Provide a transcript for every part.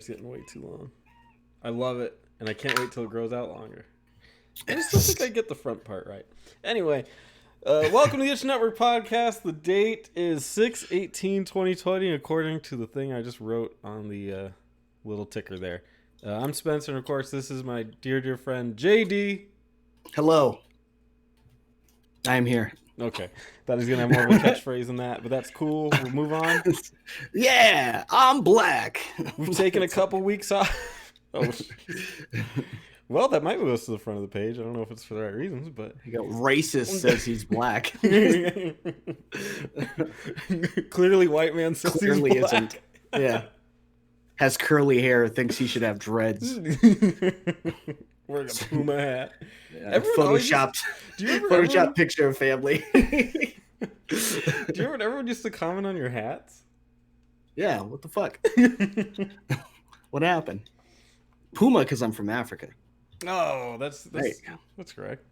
It's getting way too long. I love it, and I can't wait till it grows out longer. I just don't think I get the front part right. Anyway, welcome to the Itch Network podcast. The date is 6/18/2020, according to the thing I just wrote on the little ticker there. I'm Spencer, and of course, this is my dear friend, JD. Hello. I'm here. Okay. Thought he was going to have more of a catchphrase than that, but that's cool. We'll move on. Yeah, I'm black. We've taken a couple weeks off. Oh, well, that might move us to the front of the page. I don't know if it's for the right reasons, but... You got racist says he's black. Clearly white man says Clearly he's black. Isn't. Yeah. Has curly hair, thinks he should have dreads. Wearing a Puma hat. Yeah, photoshopped picture of family. Do you remember when everyone used to comment on your hats? Yeah, what the fuck? What happened? Puma, because I'm from Africa. Oh, that's correct.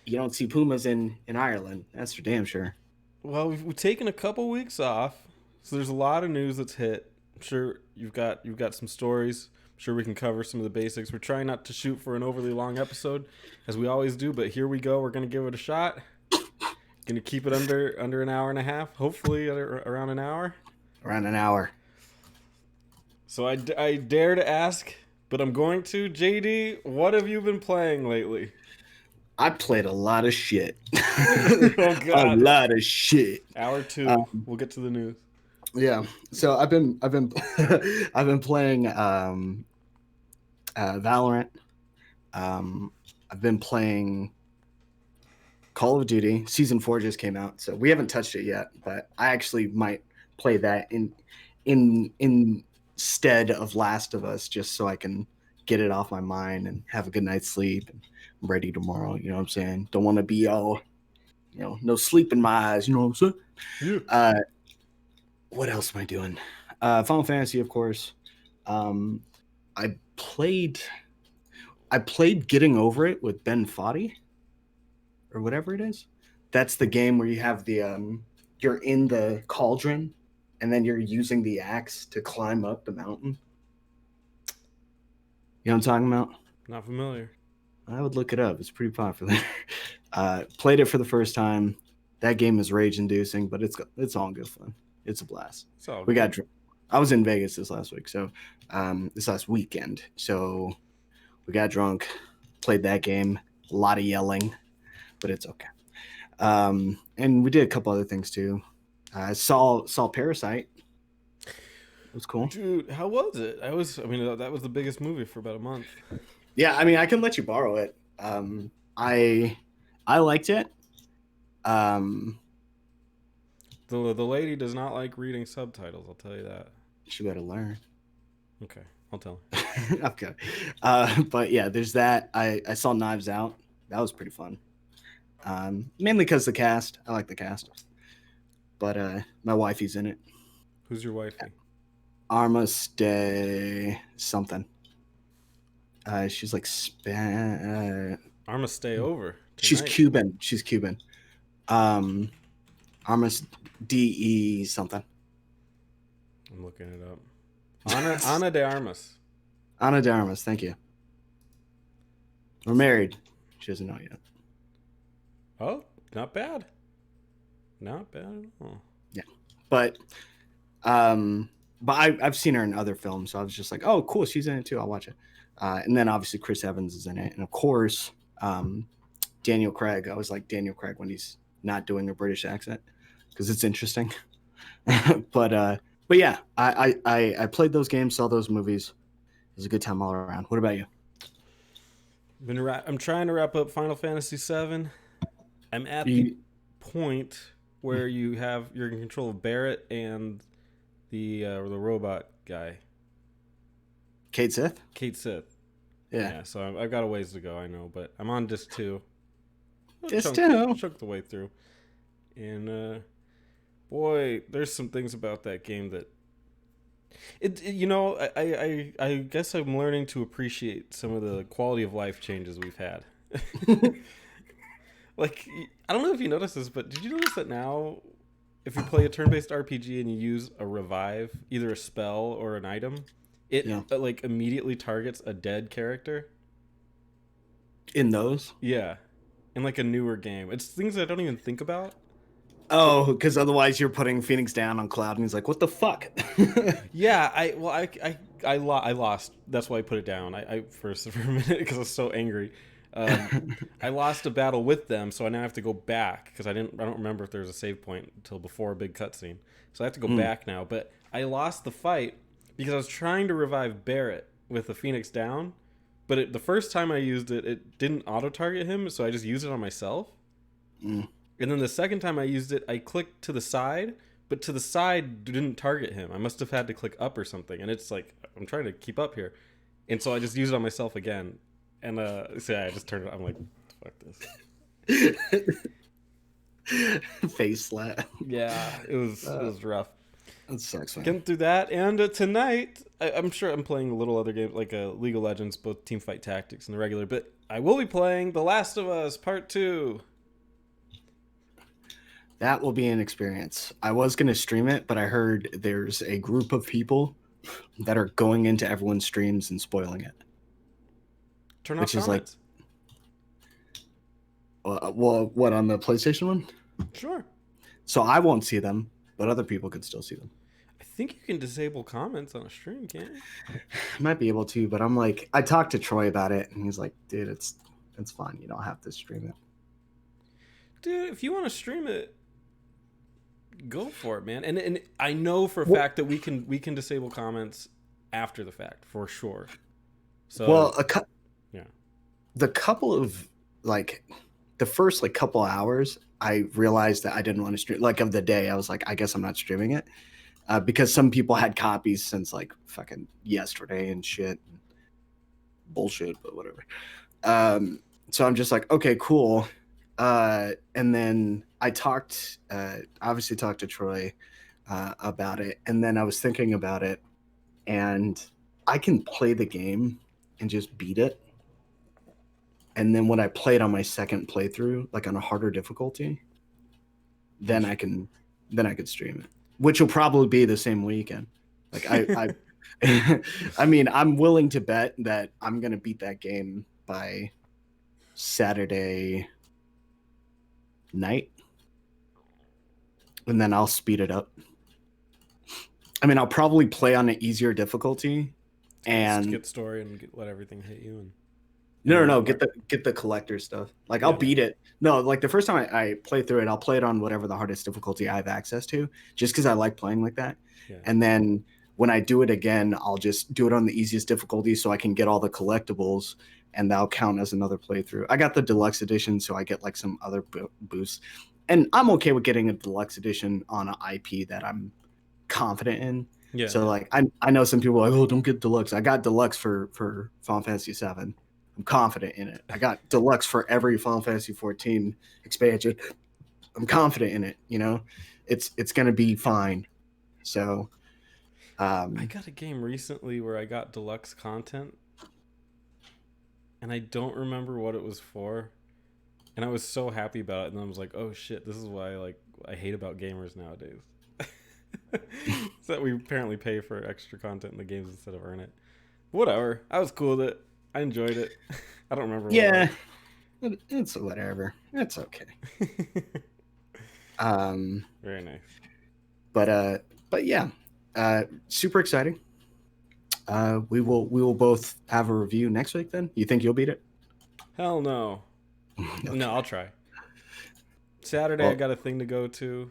You don't see pumas in Ireland. That's for damn sure. Well, we've taken a couple weeks off, so there's a lot of news that's hit. I'm sure you've got some stories. I'm sure we can cover some of the basics. We're trying not to shoot for an overly long episode, as we always do, but here we go. We're going to give it a shot. Going to keep it under an hour and a half, hopefully around an hour. Around an hour. So I dare to ask, but I'm going to. JD, what have you been playing lately? I played a lot of shit. Oh, God. A lot of shit. Hour 2. We'll get to the news. Yeah. So I've been I've been playing Valorant. I've been playing Call of Duty. Season 4 just came out, so we haven't touched it yet, but I actually might play that instead of Last of Us, just so I can get it off my mind and have a good night's sleep and I'm ready tomorrow. You know what I'm saying? Don't want to be all, no sleep in my eyes. You know what I'm saying? Yeah. What else am I doing? Final Fantasy, of course. I played Getting Over It with Ben Foddy, or whatever it is. That's the game where you have the you're in the cauldron, and then you're using the axe to climb up the mountain. You know what I'm talking about? Not familiar. I would look it up. It's pretty popular. Played it for the first time. That game is rage-inducing, but it's all good fun. It's a blast. I was in Vegas this last week, so this last weekend. So we got drunk, played that game, a lot of yelling, but it's okay. And we did a couple other things too. I saw Parasite. It was cool. Dude, how was it? That was the biggest movie for about a month. Yeah, I can let you borrow it. I liked it. The lady does not like reading subtitles, I'll tell you that. She better learn. Okay, I'll tell her. Okay. But yeah, there's that. I saw Knives Out. That was pretty fun. Mainly because the cast. I like the cast. But my wifey's in it. Who's your wifey? Arma Stay something. She's like Arma Stay Over. Tonight. She's Cuban. Armas DE something. I'm looking it up. Ana de Armas. Ana de Armas, thank you. We're married. She doesn't know yet. Oh, not bad. Not bad at all. Yeah. But I've seen her in other films, so I was just like, oh, cool, she's in it too. I'll watch it. And then obviously Chris Evans is in it. And of course, Daniel Craig. I was like Daniel Craig when he's not doing a British accent because it's interesting. But yeah, I played those games, saw those movies. It was a good time all around. What about you? I'm trying to wrap up Final Fantasy VII. I'm at the point where you're in control of Barrett and the robot guy. Kate Sith. Yeah. So I've got a ways to go, I know, but I'm on disc 2. Chunk the way through. And boy, there's some things about that game that I guess I'm learning to appreciate some of the quality of life changes we've had. Like, I don't know if you noticed this, but did you notice that now if you play a turn-based RPG and you use a revive, either a spell or an item, it Yeah. like immediately targets a dead character. In those. Yeah, in like a newer game. It's things I don't even think about. Oh, because otherwise you're putting Phoenix down on Cloud, and he's like, "What the fuck?" Yeah, I lost. That's why I put it down. I for a minute because I was so angry. I lost a battle with them, so I now have to go back because I don't remember if there was a save point until before a big cutscene. So I have to go back now. But I lost the fight because I was trying to revive Barrett with the Phoenix down, but the first time I used it, it didn't auto target him, so I just used it on myself. Mm. And then the second time I used it, I clicked to the side, but to the side didn't target him. I must have had to click up or something. And it's like, I'm trying to keep up here. And so I just used it on myself again. And so yeah, I just turned it. I'm like, fuck this. Face slap. Yeah, it was rough. That sucks, man. Getting through that. And tonight, I'm sure I'm playing a little other game, like League of Legends, both Teamfight Tactics and the regular. But I will be playing The Last of Us Part 2. That will be an experience. I was going to stream it, but I heard there's a group of people that are going into everyone's streams and spoiling it. Turn off comments. Well, what, on the PlayStation one? Sure. So I won't see them, but other people could still see them. I think you can disable comments on a stream, can't you? I might be able to, but I'm like, I talked to Troy about it, and he's like, dude, it's fine. You don't have to stream it. Dude, if you want to stream it, go for it, man. And I know for a fact that we can disable comments after the fact for sure. So well, yeah, the couple of like the first like couple hours, I realized that I didn't want to stream. Like of the day, I was like, I guess I'm not streaming it because some people had copies since like fucking yesterday and shit, bullshit, but whatever. So I'm just like, okay, cool. And then I obviously talked to Troy about it, and then I was thinking about it, and I can play the game and just beat it. And then when I play it on my second playthrough, like on a harder difficulty, then I could stream it, which will probably be the same weekend. Like I mean, I'm willing to bet that I'm gonna beat that game by Saturday night, and then I'll speed it up. I mean, I'll probably play on an easier difficulty and skip story and let everything hit you. And no, get the collector stuff. Like, yeah. I'll beat it. No, like the first time I play through it, I'll play it on whatever the hardest difficulty I have access to, just because I like playing like that. Yeah. And then when I do it again, I'll just do it on the easiest difficulty so I can get all the collectibles, and that'll count as another playthrough. I got the deluxe edition, so I get like some other boosts. And I'm okay with getting a deluxe edition on an IP that I'm confident in. Yeah. So like I know some people are like, oh, don't get deluxe. I got deluxe for Final Fantasy VII. I'm confident in it. I got deluxe for every Final Fantasy 14 expansion. I'm confident in it. You know, it's gonna be fine. So I got a game recently where I got deluxe content, and I don't remember what it was for, and I was so happy about it. And I was like, oh shit, this is why I hate about gamers nowadays. It's that we apparently pay for extra content in the games instead of earn it. Whatever. I was cool with it. I enjoyed it. I don't remember. Yeah, it's whatever. It's okay. Very nice. But yeah, super exciting. We will both have a review next week. Then you think you'll beat it? Hell no. Okay. No, I'll try. Saturday, I got a thing to go to.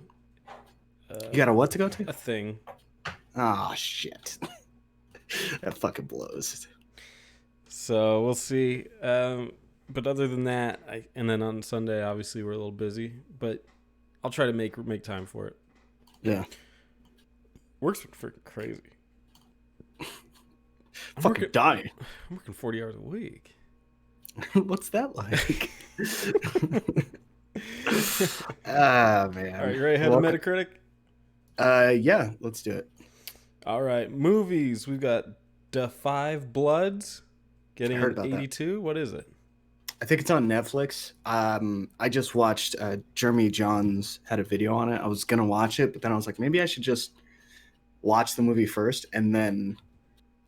You got a what to go to? A thing. Oh shit. That fucking blows. So we'll see. But other than that, and then on Sunday, obviously we're a little busy, but I'll try to make time for it. Yeah. Work's freaking crazy. Fucking dying. I'm working 40 hours a week. What's that like? Ah, man. All right, you ready to head to Metacritic? Yeah, let's do it. All right, movies. We've got Da 5 Bloods getting an 82. That. What is it? I think it's on Netflix. I just watched Jeremy Johns had a video on it. I was gonna watch it, but then I was like, maybe I should just watch the movie first and then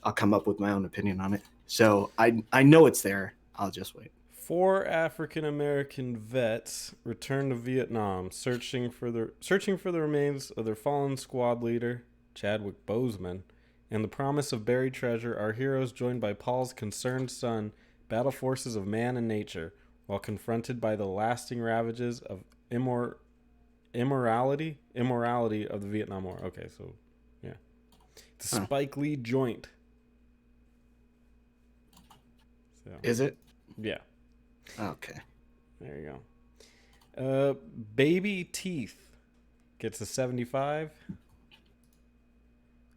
I'll come up with my own opinion on it. So I know it's there. I'll just wait. 4 African American vets returned to Vietnam, searching for the remains of their fallen squad leader, Chadwick Boseman, and the promise of buried treasure. Our heroes, joined by Paul's concerned son, battle forces of man and nature, while confronted by the lasting ravages of immorality of the Vietnam War. Okay, so yeah, it's a Spike Lee joint. So, is it? Yeah. Okay. There you go. Baby Teeth gets a 75.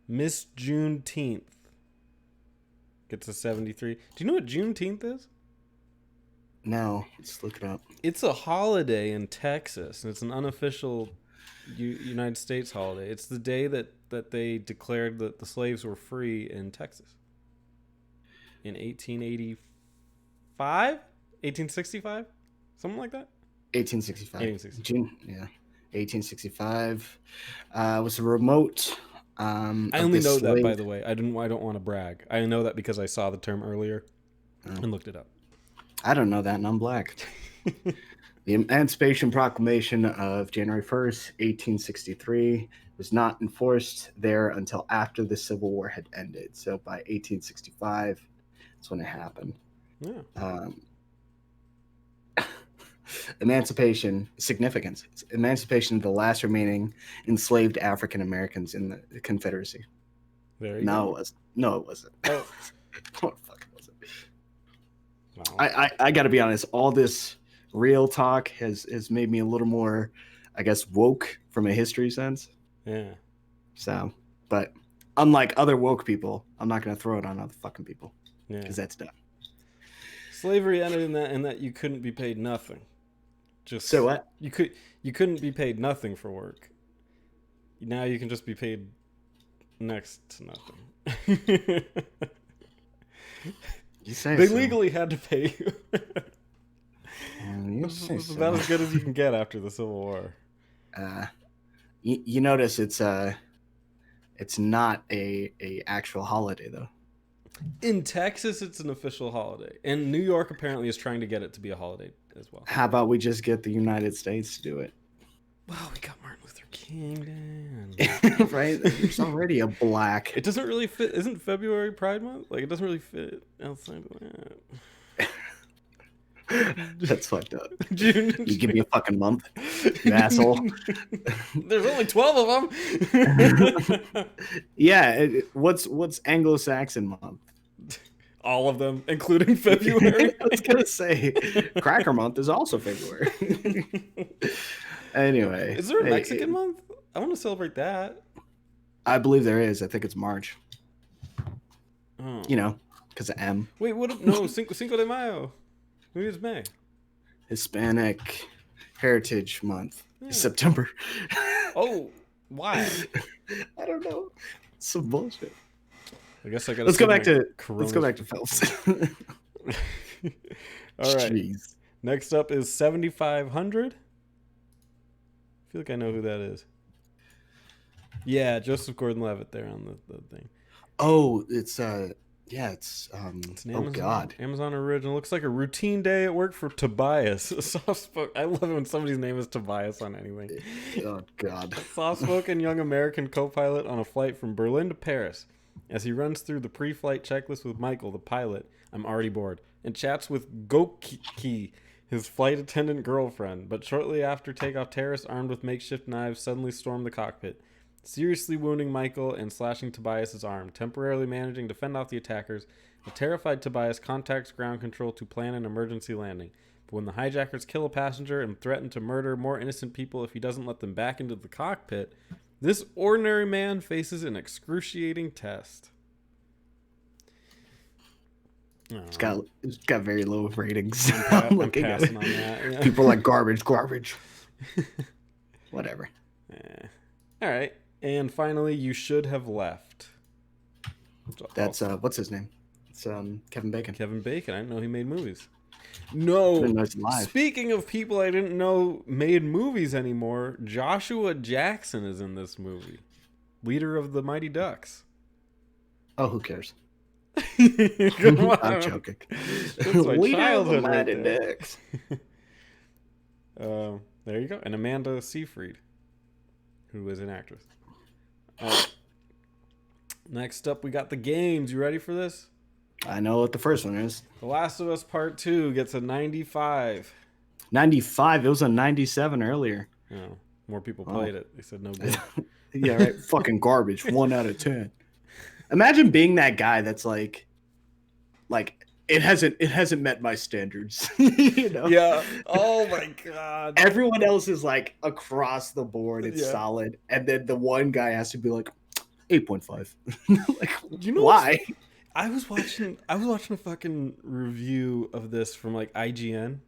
Miss Juneteenth gets a 73. Do you know what Juneteenth is? No, let's look it up. It's a holiday in Texas, and it's an unofficial United States holiday. It's the day that they declared that the slaves were free in Texas in 1865, something like that. 1865. 1865. June, yeah, 1865. Was a remote. I only know that, by the way. I don't want to brag. I know that because I saw the term earlier and looked it up. I don't know that, and I'm black. The Emancipation Proclamation of January 1st, 1863 was not enforced there until after the Civil War had ended. So by 1865, that's when it happened. Yeah. Emancipation, significance. Emancipation of the last remaining enslaved African Americans in the Confederacy. There you go. No, it wasn't. Oh. What the fuck was it? Wow. I got to be honest. All this real talk has made me a little more, I guess, woke from a history sense. Yeah. So, but unlike other woke people, I'm not going to throw it on other fucking people. Yeah. Because that's dumb. Slavery ended in that you couldn't be paid nothing. Just so what? You couldn't be paid nothing for work. Now you can just be paid next to nothing. You say they so. legally had to pay you. It's about as good as you can get after the Civil War. You notice it's not a actual holiday though. In Texas, it's an official holiday, and New York apparently is trying to get it to be a holiday as well. How about we just get the United States to do it? Well, we got Martin Luther King, Dan. Right? It's already a black. It doesn't really fit. Isn't February Pride Month? Like, it doesn't really fit outside of that. That's fucked up. June. You give me a fucking month, you asshole. There's only 12 of them. Yeah. What's Anglo-Saxon month? All of them, including February. I was gonna say, Cracker Month is also February. Anyway, is there a Mexican month? I want to celebrate that. I believe there is. I think it's March. Oh. You know, because of M. Wait, what? No, Cinco de Mayo. Maybe it's May. Hispanic Heritage Month. Yeah. September. Oh, why? I don't know. Some bullshit. I guess I gotta. Let's go back to Phelps. All right. Jeez. Next up is 7,500. I feel like I know who that is. Yeah, Joseph Gordon-Levitt there on the thing. Oh, it's it's an oh Amazon, god. Amazon original. Looks like a routine day at work for Tobias. I love it when somebody's name is Tobias on anything. Oh god. Soft-spoken young American co-pilot on a flight from Berlin to Paris. As he runs through the pre-flight checklist with Michael, the pilot, I'm already bored, and chats with Goki, his flight attendant girlfriend. But shortly after takeoff, terrorists armed with makeshift knives suddenly storm the cockpit, seriously wounding Michael and slashing Tobias's arm. Temporarily managing to fend off the attackers, the terrified Tobias contacts ground control to plan an emergency landing. But when the hijackers kill a passenger and threaten to murder more innocent people if he doesn't let them back into the cockpit, this ordinary man faces an excruciating test. It's got very low ratings. I'm passing on that. Yeah. People are like garbage. Whatever. All right. And finally, You Should Have Left. That's what's his name? It's Kevin Bacon. Kevin Bacon. I didn't know he made movies. No. Speaking of people I didn't know made movies anymore, Joshua Jackson is in this movie. Leader of the Mighty Ducks. Oh, who cares? Come I'm on. joking. That's my Leader of the childhood right Mighty there. Ducks. There you go. And Amanda Seyfried, who is an actress. All right. Next up, we got the games. You ready for this? I know what the first one is. The Last of Us Part 2 gets a 95. 95. It was a 97 earlier. Oh, more people played it. They said no good. Yeah, right. Fucking garbage. 1 out of 10. Imagine being that guy that's like it hasn't met my standards. You know? Yeah. Oh my god. Everyone else is like across the board. It's Yeah. solid, and then the one guy has to be like 8.5. Like, You know why? I was watching a fucking review of this from like IGN.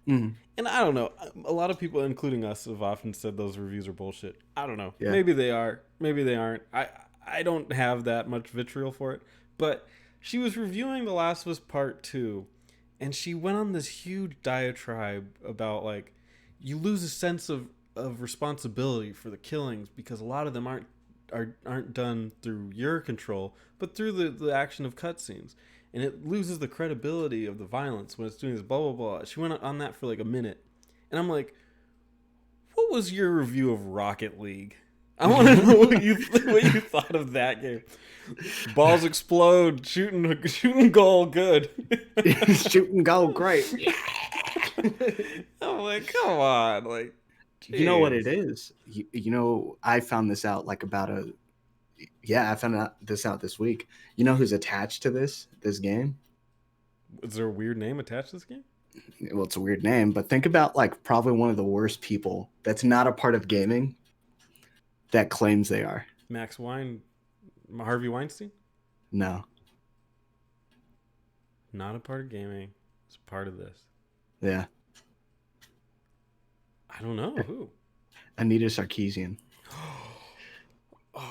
Mm. And I don't know. A lot of people, including us, have often said those reviews are bullshit. I don't know. Yeah. Maybe they are. Maybe they aren't. I don't have that much vitriol for it. But she was reviewing The Last of Us Part 2, and she went on this huge diatribe about, like, you lose a sense of responsibility for the killings because a lot of them aren't done through your control, but through the action of cutscenes. And it loses the credibility of the violence when it's doing this blah, blah, blah. She went on that for like a minute. And I'm like, what was your review of Rocket League? I want to know what you thought of that game. Balls explode, shooting goal, good. Shooting goal, great. I'm like, come on, like, geez. You know what it is? You know, I found this out like I found this out this week. You know who's attached to this game? Is there a weird name attached to this game? Well, it's a weird name, but think about like probably one of the worst people that's not a part of gaming that claims they are. Harvey Weinstein? No. Not a part of gaming. It's a part of this. Yeah. I don't know. Who? Anita Sarkeesian. Oh,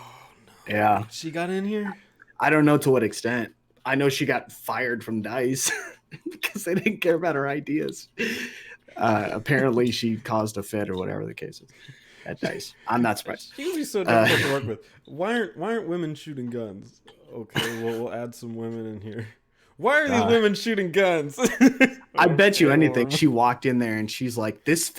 no. Yeah. She got in here? I don't know to what extent. I know she got fired from DICE because they didn't care about her ideas. Apparently, she caused a fit or whatever the case is at DICE. I'm not surprised. She would be so difficult to work with. Why aren't women shooting guns? Okay, well, we'll add some women in here. Why are these women shooting guns? I bet you anything. She walked in there and she's like, "This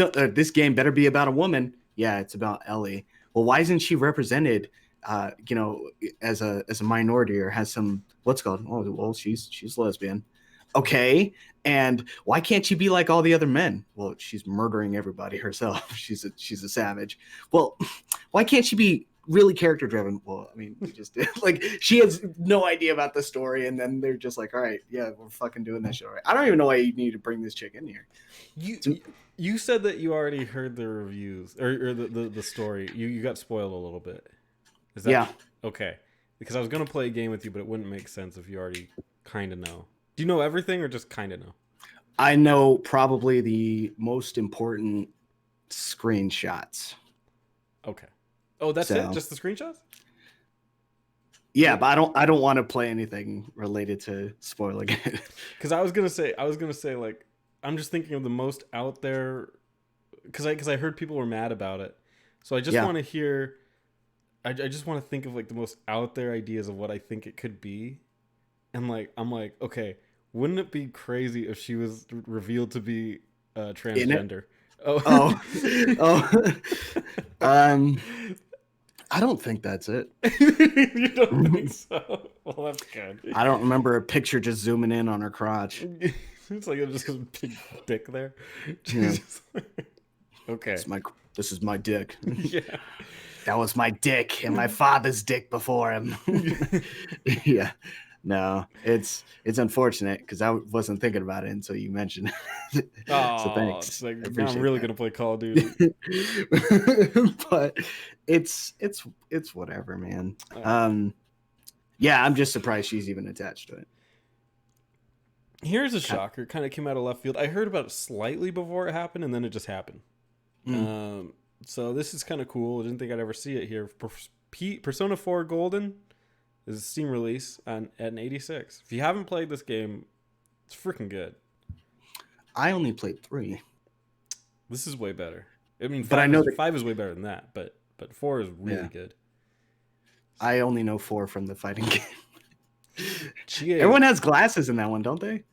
game better be about a woman." Yeah, it's about Ellie. Well, why isn't she represented? As a minority or has some what's called? Oh, well, she's lesbian. Okay, and why can't she be like all the other men? Well, she's murdering everybody herself. She's a savage. Well, why can't she be really character driven? Well, I mean, like she has no idea about the story, and then they're just like, all right, yeah, we're fucking doing this shit. All right. I don't even know why you need to bring this chick in here. You said that you already heard the reviews or the story. You got spoiled a little bit. Is that yeah? Okay, because I was gonna play a game with you, but it wouldn't make sense if you already kind of know. Do you know everything or just kind of know? I know probably the most important screenshots. Okay. Oh, that's it? Just the screenshots? Yeah, but I don't want to play anything related to spoiling it. Because I was gonna say like I'm just thinking of the most out there. Because I heard people were mad about it, so I just want to hear. I just want to think of like the most out there ideas of what I think it could be, and like I'm like, okay, wouldn't it be crazy if she was revealed to be transgender? Oh. I don't think that's it. You don't think so? Well, that's good. I don't remember a picture just zooming in on her crotch. It's like just a big dick there. Yeah. Okay. This is my dick. Yeah. That was my dick and my father's dick before him. Yeah. No, it's unfortunate because I wasn't thinking about it until you mentioned it. So thanks. It's like, now I'm really gonna play Call of Duty. But it's whatever, man. Yeah, I'm just surprised she's even attached to it. Here's a shocker. It kind of came out of left field. I heard about it slightly before it happened, and then it just happened. So this is kind of cool. I didn't think I'd ever see it here. Persona 4 Golden is a Steam release at an 86. If you haven't played this game, it's freaking good. I only played 3. This is way better. I mean, 5 is way better than that, but 4 is really good. I only know 4 from the fighting game. Chie, Everyone has glasses in that one, don't they?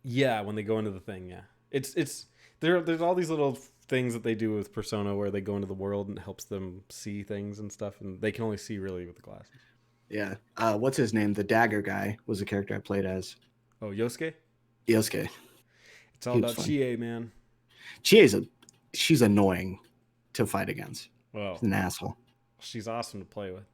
yeah, when they go into the thing, yeah. It's there's all these little things that they do with Persona where they go into the world and it helps them see things and stuff, and they can only see really with the glasses. Yeah. What's his name? The dagger guy was the character I played as. Oh, Yosuke? Yosuke. It's all He was about fun. Chie, man. She's annoying to fight against. Well, She's an asshole. she's awesome to play with.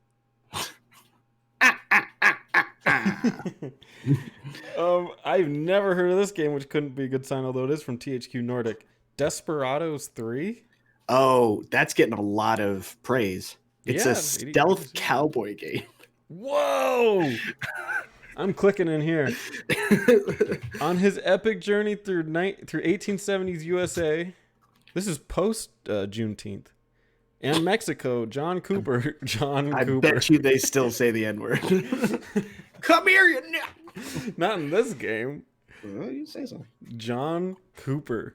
I've never heard of this game, which couldn't be a good sign, although it is from THQ Nordic. Desperados 3? Oh, that's getting a lot of praise. It's Yeah, a stealth cowboy game. Whoa! I'm clicking in here. On his epic journey through 1870s USA, this is post Juneteenth, and Mexico, John Cooper. I bet you they still say the N-word. Come here, you. Not in this game. Well, you say so. John Cooper.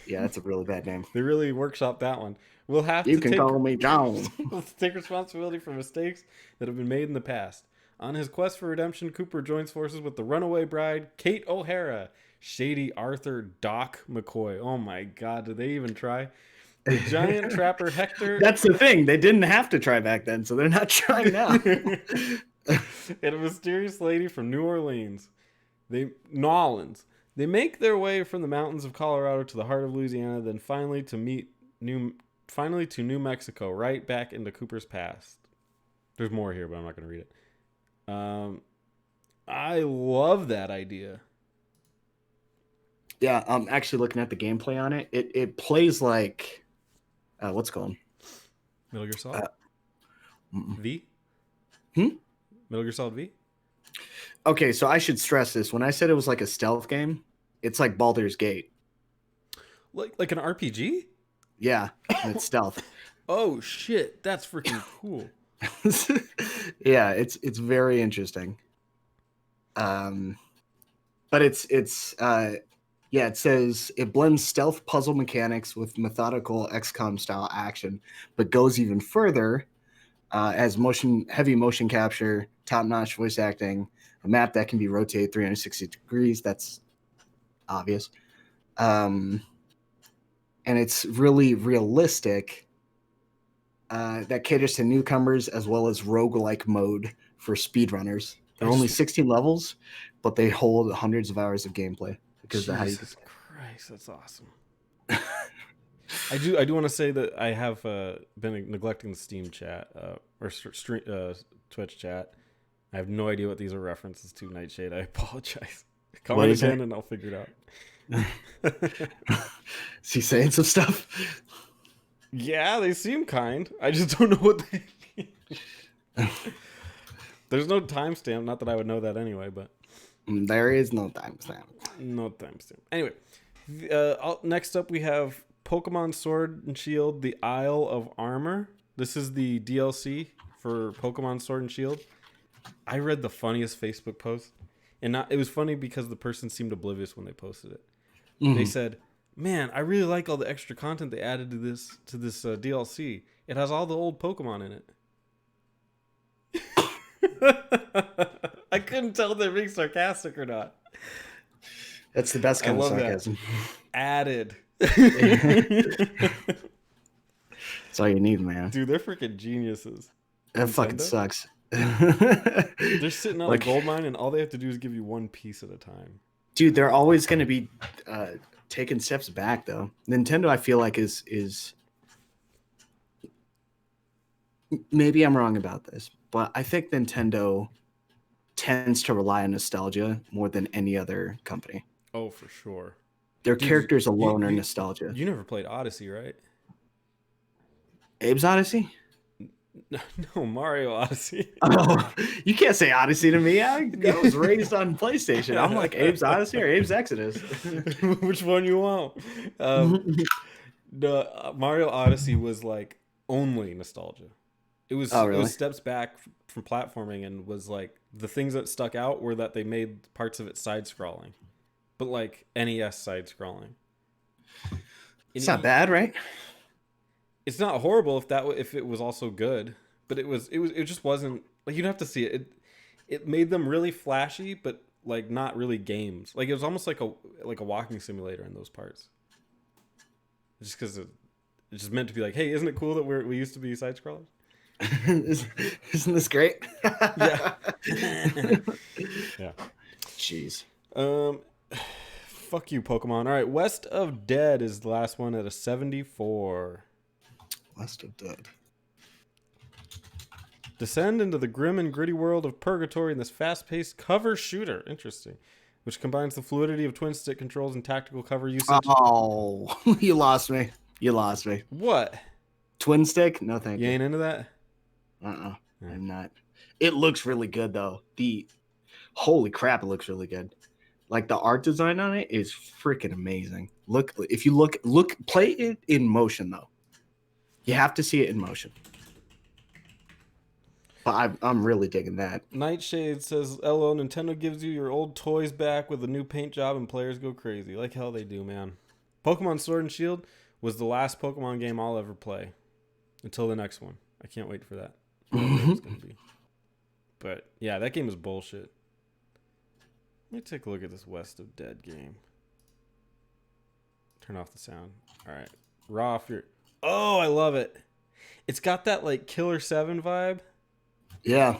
Yeah, that's a really bad name. They really workshopped that one. We'll have You to can call me John. we'll take responsibility for mistakes that have been made in the past. On his quest for redemption, Cooper joins forces with the runaway bride, Kate O'Hara, shady Arthur Doc McCoy. Oh my God, did they even try? The giant trapper Hector. That's the thing. They didn't have to try back then, so they're not trying now. And a mysterious lady from New Orleans. Nolans. They make their way from the mountains of Colorado to the heart of Louisiana, then finally to New Mexico, right back into Cooper's past. There's more here, but I'm not going to read it. I love that idea. Yeah, I'm actually looking at the gameplay on it. It plays like what's it called? Metal Gear Solid V? Hmm? Metal Gear Solid V? Okay, so I should stress this. When I said it was like a stealth game, it's like Baldur's Gate. Like an RPG? Yeah, and it's stealth. Oh shit, that's freaking cool. Yeah, it's very interesting. But it says it blends stealth puzzle mechanics with methodical XCOM style action, but goes even further as heavy motion capture, top-notch voice acting, a map that can be rotated 360 degrees. That's obvious. And it's really realistic that caters to newcomers as well as roguelike mode for speedrunners. There are only 16 levels, but they hold hundreds of hours of gameplay because of how you. Jesus Christ, that's awesome. I do want to say that I have been neglecting the Steam chat or Twitch chat. I have no idea what these are references to, Nightshade. I apologize. Comment again and I'll figure it out. Is he saying some stuff? Yeah, they seem kind. I just don't know what they mean. There's no timestamp. Not that I would know that anyway, but there is no timestamp. No timestamp. Anyway, next up we have Pokemon Sword and Shield: The Isle of Armor. This is the DLC for Pokemon Sword and Shield. I read the funniest Facebook post, and it was funny because the person seemed oblivious when they posted it. Mm-hmm. They said, "Man, I really like all the extra content they added to this DLC. It has all the old Pokemon in it." I couldn't tell if they're being sarcastic or not. That's the best kind of sarcasm. Added. That's all you need, man. Dude, they're freaking geniuses. That fucking sucks. They're sitting on a gold mine, and all they have to do is give you one piece at a time. Dude, they're always going to be taking steps back, though. Nintendo, I feel like, is maybe I'm wrong about this, but I think Nintendo tends to rely on nostalgia more than any other company. Oh, for sure. Their characters alone are nostalgia. You never played Odyssey, right? Abe's Odyssey? No, Mario Odyssey. Oh, you can't say Odyssey to me. I was raised on PlayStation. I'm like Abe's Odyssey or Abe's Exodus. Which one you want? The Mario Odyssey was like only nostalgia. It was, really? It was steps back from platforming, and was like the things that stuck out were that they made parts of it side scrolling, but like NES side scrolling. It's not bad, right? It's not horrible if it was also good, but it just wasn't like, you'd have to see it. it made them really flashy, but like not really games. Like it was almost like a walking simulator in those parts. Just because it's just meant to be like, hey, isn't it cool that we used to be side scrollers? Isn't this great? Yeah. Yeah. Jeez. Fuck you, Pokemon. All right, West of Dead is the last one at a 74. West of Dead. Descend into the grim and gritty world of Purgatory in this fast-paced cover shooter. Interesting. Which combines the fluidity of twin stick controls and tactical cover usage. Oh, you lost me. You lost me. What? Twin stick? No, thank you. You ain't into that? Yeah. I'm not. It looks really good though. Holy crap, it looks really good. Like the art design on it is freaking amazing. If you look, play it in motion though. You have to see it in motion. But I'm really digging that. Nightshade says, "LO, Nintendo gives you your old toys back with a new paint job and players go crazy. Like hell they do, man." Pokemon Sword and Shield was the last Pokemon game I'll ever play. Until the next one. I can't wait for that. It's gonna be. But yeah, that game is bullshit. Let me take a look at this West of Dead game. Turn off the sound. Alright. Raw Fury. Oh, I love it. It's got that like Killer 7 vibe. Yeah.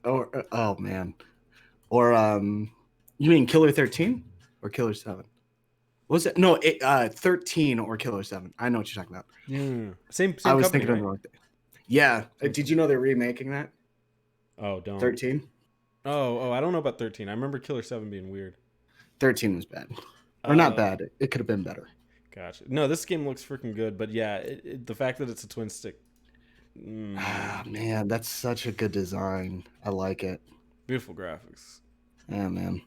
Oh man. Or you mean Killer 13 or Killer 7? Was it? No, 13 or Killer 7. I know what you're talking about. Same I was company, thinking of the wrong thing. Yeah. Did you know they're remaking that? Oh, don't. 13? Oh, I don't know about 13. I remember Killer 7 being weird. 13 was bad. Or not bad. It could have been better. Gotcha. No, this game looks freaking good, but yeah, the fact that it's a twin stick. Ah, man, that's such a good design. I like it. Beautiful graphics. Yeah, man.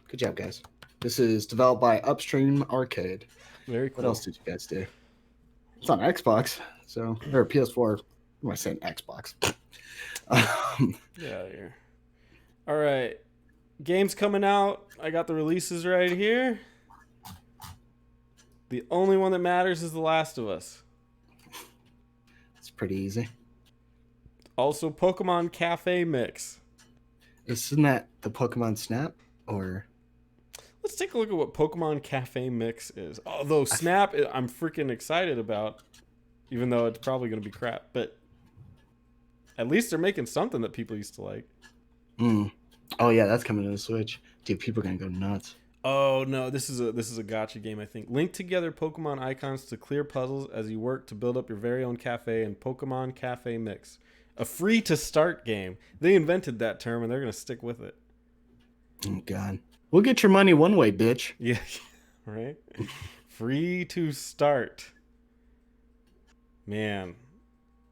Good job, guys. This is developed by Upstream Arcade. Very cool. What else did you guys do? It's on Xbox, or PS4. Am I saying Xbox? Yeah, here. All right. Games coming out. I got the releases right here. The only one that matters is The Last of Us. It's pretty easy. Also, Pokemon Cafe Mix. Isn't that the Pokemon Snap? Or let's take a look at what Pokemon Cafe Mix is. Although Snap, I'm freaking excited about, even though it's probably going to be crap. But at least they're making something that people used to like. Oh yeah, that's coming to the Switch. Dude, people are gonna go nuts. Oh no, this is a gacha game, I think. Link together Pokemon icons to clear puzzles as you work to build up your very own cafe in Pokemon Cafe Mix. A free to start game. They invented that term and they're gonna stick with it. Oh god. We'll get your money one way, bitch. Yeah, right? Free to start. Man.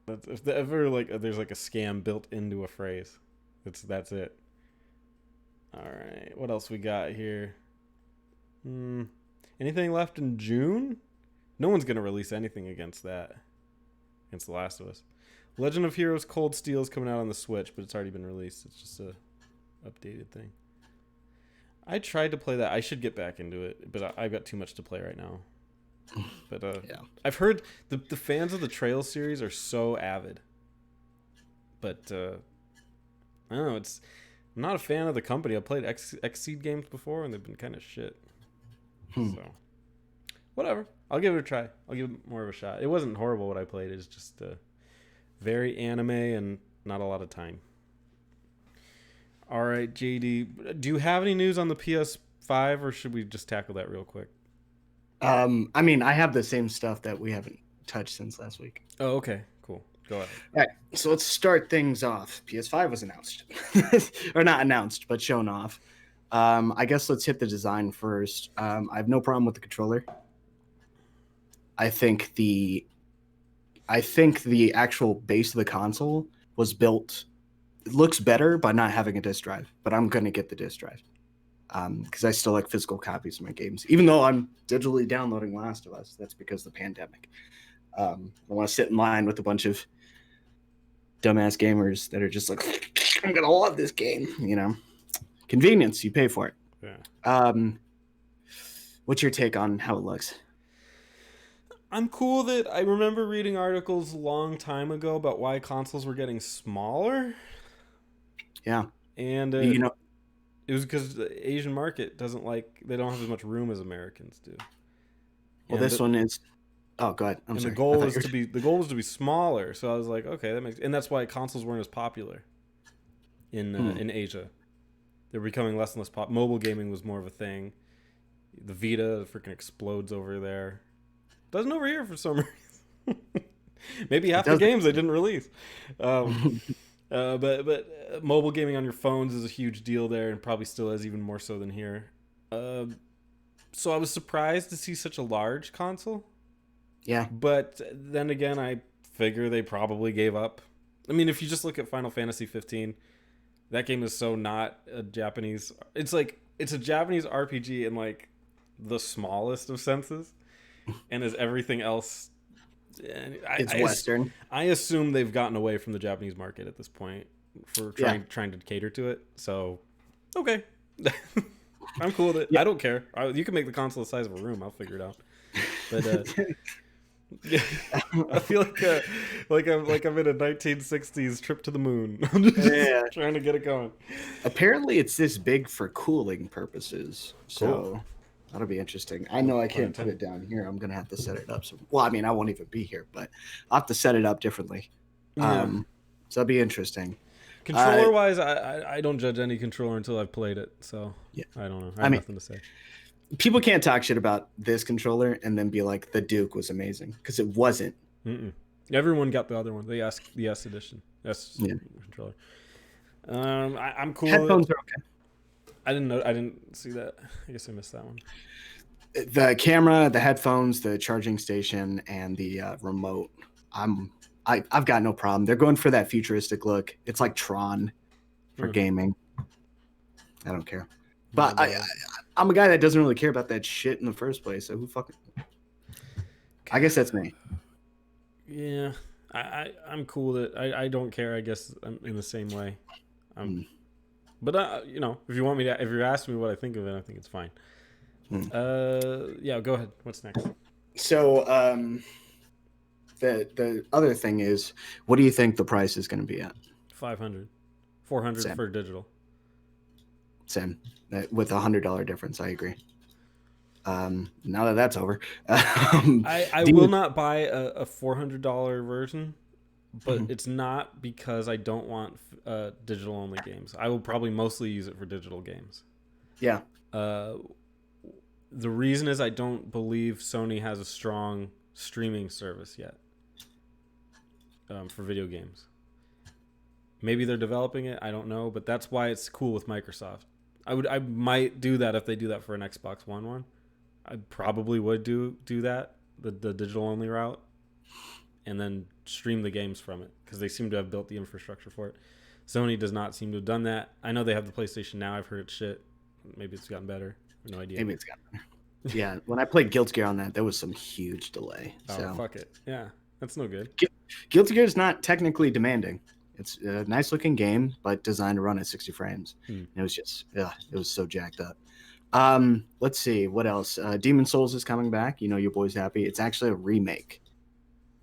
If ever there's like a scam built into a phrase. That's it. Alright, what else we got here? Anything left in June? No one's gonna release anything against that. Against The Last of Us. Legend of Heroes Cold Steel is coming out on the Switch, but it's already been released. It's just a updated thing. I tried to play that. I should get back into it, but I've got too much to play right now. But yeah. I've heard the fans of the Trails series are so avid. But I don't know, I'm not a fan of the company. I played Xseed games before and they've been kind of shit. So whatever. I'll give it a try. I'll give it more of a shot. It wasn't horrible what I played. It's just very anime and not a lot of time. All right, JD, do you have any news on the PS5 or should we just tackle that real quick? I mean, I have the same stuff that we haven't touched since last week. Oh, okay. Cool. Go ahead. All right, so let's start things off. PS5 was announced. Or not announced, but shown off. I guess let's hit the design first. I have no problem with the controller. I think the actual base of the console was built. It looks better by not having a disc drive, but I'm gonna get the disc drive because I still like physical copies of my games, even though I'm digitally downloading Last of Us. That's because of the pandemic. I want to sit in line with a bunch of dumbass gamers that are just like, I'm gonna love this game, you know. Convenience, you pay for it. Yeah. What's your take on how it looks? I'm cool that I remember reading articles a long time ago about why consoles were getting smaller. Yeah. And You know, it was because the Asian market doesn't like, they don't have as much room as Americans do. well, And this one is. Oh, go ahead. I'm and the sorry. I goal thought is you to be the goal was to be smaller. So I was like, okay, that makes, and that's why consoles weren't as popular in Asia. They're becoming less and less pop. Mobile gaming was more of a thing. The Vita freaking explodes over there. Doesn't over here for some reason. Maybe half the games they didn't release. But mobile gaming on your phones is a huge deal there, and probably still is, even more so than here. So I was surprised to see such a large console. Yeah. But then again, I figure they probably gave up. I mean, if you just look at Final Fantasy 15, that game is so not a Japanese. It's like it's a Japanese RPG in like the smallest of senses, and is everything else. It's Western. I assume they've gotten away from the Japanese market at this point for trying to cater to it. So, okay, I'm cool with it. Yeah. I don't care. You can make the console the size of a room. I'll figure it out. But yeah, I feel like I'm in a 1960s trip to the moon. I'm just trying to get it going. Apparently, it's this big for cooling purposes. So that'll be interesting. I know I can't put it down here. I'm gonna have to set it up. So, well, I mean, I won't even be here, but I'll have to set it up differently. Yeah. So that'll be interesting. Controller wise, I don't judge any controller until I've played it. So yeah, I don't know. I have nothing to say. People can't talk shit about this controller and then be like the Duke was amazing, because it wasn't. Everyone got the other one, the S edition, controller. I'm cool. Headphones are okay. I didn't see that. I guess I missed that one. The camera, the headphones, the charging station, and the remote. I've got no problem. They're going for that futuristic look. It's like Tron for gaming. I don't care. But I'm a guy that doesn't really care about that shit in the first place. So who fucking? I guess that's me. Yeah, I'm cool with it. I don't care. I guess I'm in the same way. But you know, if you want me to, if you're asking me what I think of it, I think it's fine. Yeah, go ahead. What's next? So the other thing is, what do you think the price is going to be at? 500, 400 Same. for digital. Same, with $100 difference. I agree. Now that that's over, I will not buy a $400 version, but it's not because I don't want digital only games. I will probably mostly use it for digital games. Yeah. The reason is I don't believe Sony has a strong streaming service yet for video games. Maybe they're developing it. I don't know, but that's why it's cool with Microsoft. I might do that if they do that for an Xbox One. I probably would do that, the digital only route, and then stream the games from it, because they seem to have built the infrastructure for it. Sony does not seem to have done that. I know they have the PlayStation Now. I've heard it's shit. Maybe it's gotten better. No idea. Maybe it's gotten better. Yeah, when I played Guilty Gear on that, there was some huge delay. So fuck it. Yeah, that's no good. Guilty Gear is not technically demanding. It's a nice looking game, but designed to run at 60 frames. It was just, it was so jacked up. Let's see what else. Demon Souls is coming back. You know, your boy's happy. It's actually a remake,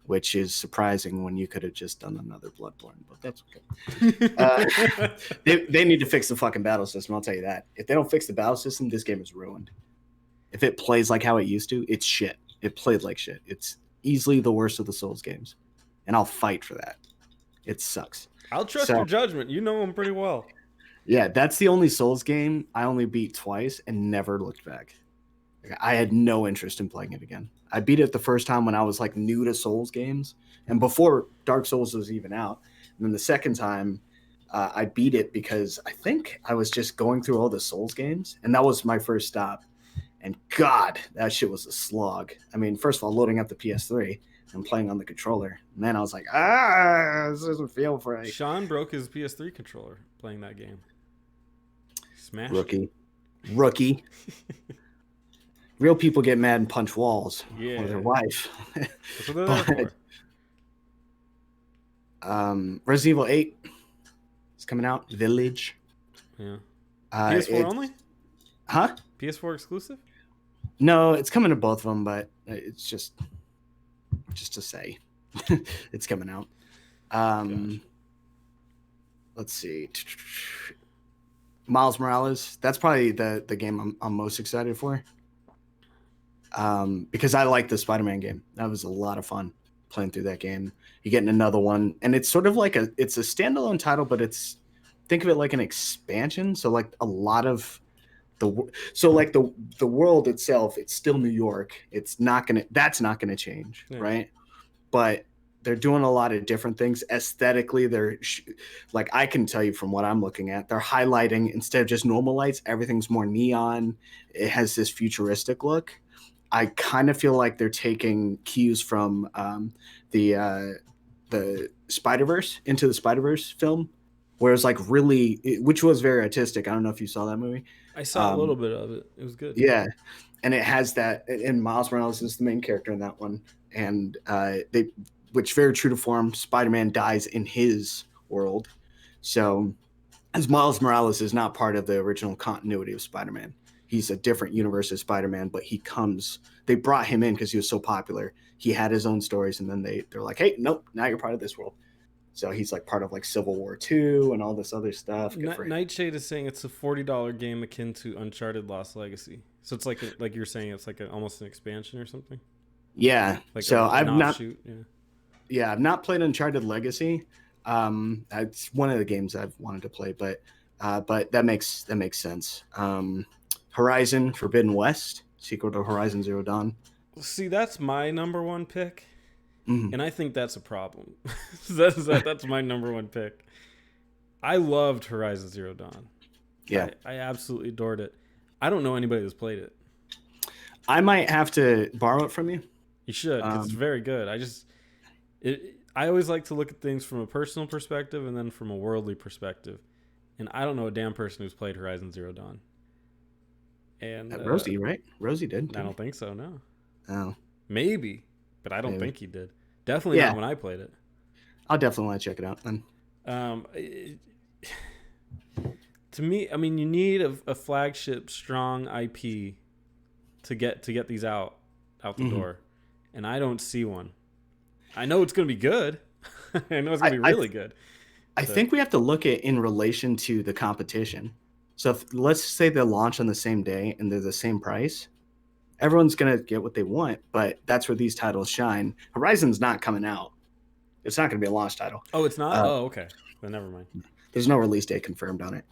which is surprising when you could have just done another Bloodborne, but that's okay. They need to fix the fucking battle system. I'll tell you that. If they don't fix the battle system, this game is ruined. If it plays like how it used to, it's shit. It played like shit. It's easily the worst of the Souls games, and I'll fight for that. It sucks. I'll trust your judgment. You know them pretty well. Yeah, that's the only Souls game I only beat twice and never looked back. I had no interest in playing it again. I beat it the first time when I was like new to Souls games and before Dark Souls was even out. And then the second time I beat it because I think I was just going through all the Souls games, and that was my first stop. And God, that shit was a slog. I mean, first of all, loading up the PS3 and playing on the controller. And then I was like, this doesn't feel right. Sean broke his PS3 controller playing that game. Smash. Rookie. Real people get mad and punch walls or their wife. That's what they're there for. Resident Evil 8 is coming out. Village. Yeah. PS4 only? Huh? PS4 exclusive? No, it's coming to both of them, but it's just to say it's coming out. let's see. Miles Morales. That's probably the game I'm most excited for. Because I like the Spider-Man game. That was a lot of fun playing through that game. You're getting another one, and it's sort of like it's a standalone title, but think of it like an expansion. So like a lot of the world itself, it's still New York. That's not gonna change, Yeah. right? But they're doing a lot of different things aesthetically. Like I can tell you from what I'm looking at, they're highlighting instead of just normal lights, everything's more neon. It has this futuristic look. I kind of feel like they're taking cues from the Spider-Verse, Into the Spider-Verse film, where it's like which was very artistic. I don't know if you saw that movie. I saw a little bit of it. It was good. Yeah, and it has that, and Miles Morales is the main character in that one, and which very true to form, Spider-Man dies in his world, so as Miles Morales is not part of the original continuity of Spider-Man. He's a different universe of Spider-Man, but they brought him in because he was so popular. He had his own stories, and then they're like, hey, nope, now you're part of this world. So he's like part of like Civil War II and all this other stuff. Nightshade is saying it's a $40 game akin to Uncharted Lost Legacy. So it's like you're saying it's like almost an expansion or something. Yeah. Like so I've not played Uncharted Legacy. It's one of the games I've wanted to play, but that makes sense. Horizon Forbidden West, sequel to Horizon Zero Dawn. See, that's my number one pick. Mm. And I think that's a problem. That's my number one pick. I loved Horizon Zero Dawn. Yeah. I absolutely adored it. I don't know anybody that's played it. I might have to borrow it from you. You should, because it's very good. I always like to look at things from a personal perspective and then from a worldly perspective. And I don't know a damn person who's played Horizon Zero Dawn. And Rosie, right? Rosie did. I don't think so, no. Oh. Maybe, but I don't think he did. Definitely not when I played it. I'll definitely want to check it out then. To me, I mean, you need a flagship strong IP to get these out the door, and I don't see one. I know it's going to be good. I know it's going to be really good. I think we have to look at in relation to the competition. So let's say they launch on the same day and they're the same price. Everyone's going to get what they want, but that's where these titles shine. Horizon's not coming out. It's not going to be a launch title. Oh, it's not? Okay. Then never mind. There's no release date confirmed on it.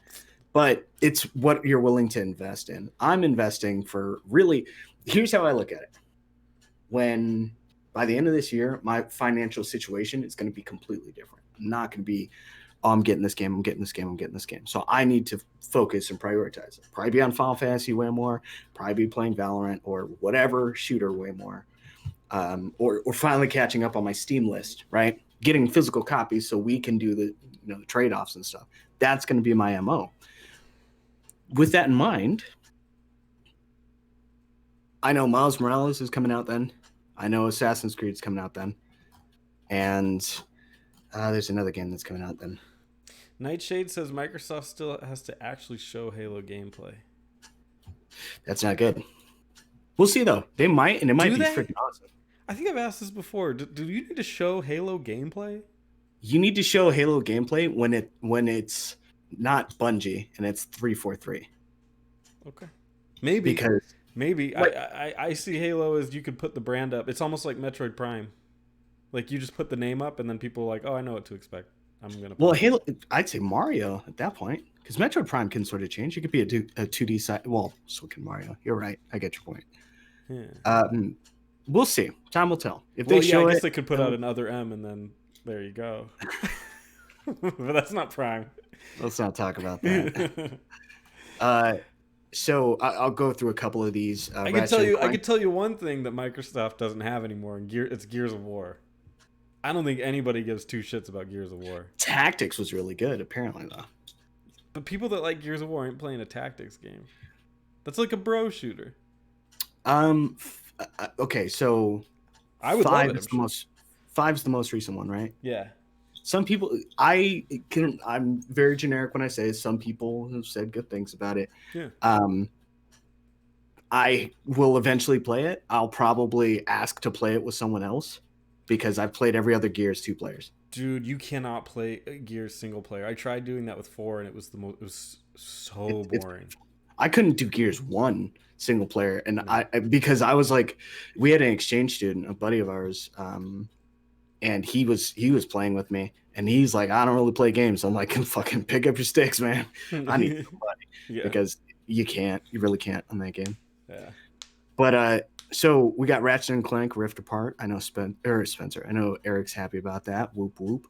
But it's what you're willing to invest in. I'm investing for really, here's how I look at it. When by the end of this year, my financial situation is going to be completely different. I'm not going to be, I'm getting this game, I'm getting this game, I'm getting this game. So I need to focus and prioritize it. Probably be on Final Fantasy way more, probably be playing Valorant or whatever shooter way more. Or finally catching up on my Steam list, right? Getting physical copies so we can do the trade-offs and stuff. That's going to be my MO. With that in mind, I know Miles Morales is coming out then. I know Assassin's Creed is coming out then. And there's another game that's coming out then. Nightshade says Microsoft still has to actually show Halo gameplay. That's not good. We'll see, though. They might, and it might be freaking awesome. I think I've asked this before. Do you need to show Halo gameplay? You need to show Halo gameplay when it's not Bungie and it's 343. Okay. Maybe. Because maybe. I see Halo as you could put the brand up. It's almost like Metroid Prime. Like you just put the name up and then people are like, oh, I know what to expect. I'm going to Halo, I'd say Mario at that point. Because Metroid Prime can sort of change. It could be a 2D side. Well, so can Mario. You're right. I get your point. Yeah. We'll see. Time will tell. If they show I guess they could put out another M and then there you go. But that's not Prime. Let's not talk about that. So I'll go through a couple of these. I could tell you one thing that Microsoft doesn't have anymore, and it's Gears of War. I don't think anybody gives two shits about Gears of War. Tactics was really good, apparently, though. But people that like Gears of War ain't playing a tactics game. That's like a bro shooter. Okay, so I would love it. Five's the most recent one, right? Yeah. Some people, I'm very generic when I say some people have said good things about it. Yeah. I will eventually play it. I'll probably ask to play it with someone else because I've played every other Gears 2 players. Dude, you cannot play Gears single player. I tried doing that with 4, and it was it was so It's boring. I couldn't do Gears 1 single player, and because I was like, we had an exchange student, a buddy of ours, and he was playing with me, and he's like, I don't really play games. I'm like, fucking pick up your sticks, man. I need somebody because you really can't on that game. Yeah. But so we got Ratchet and Clank Rift Apart. I know Spencer. I know Eric's happy about that. Whoop whoop.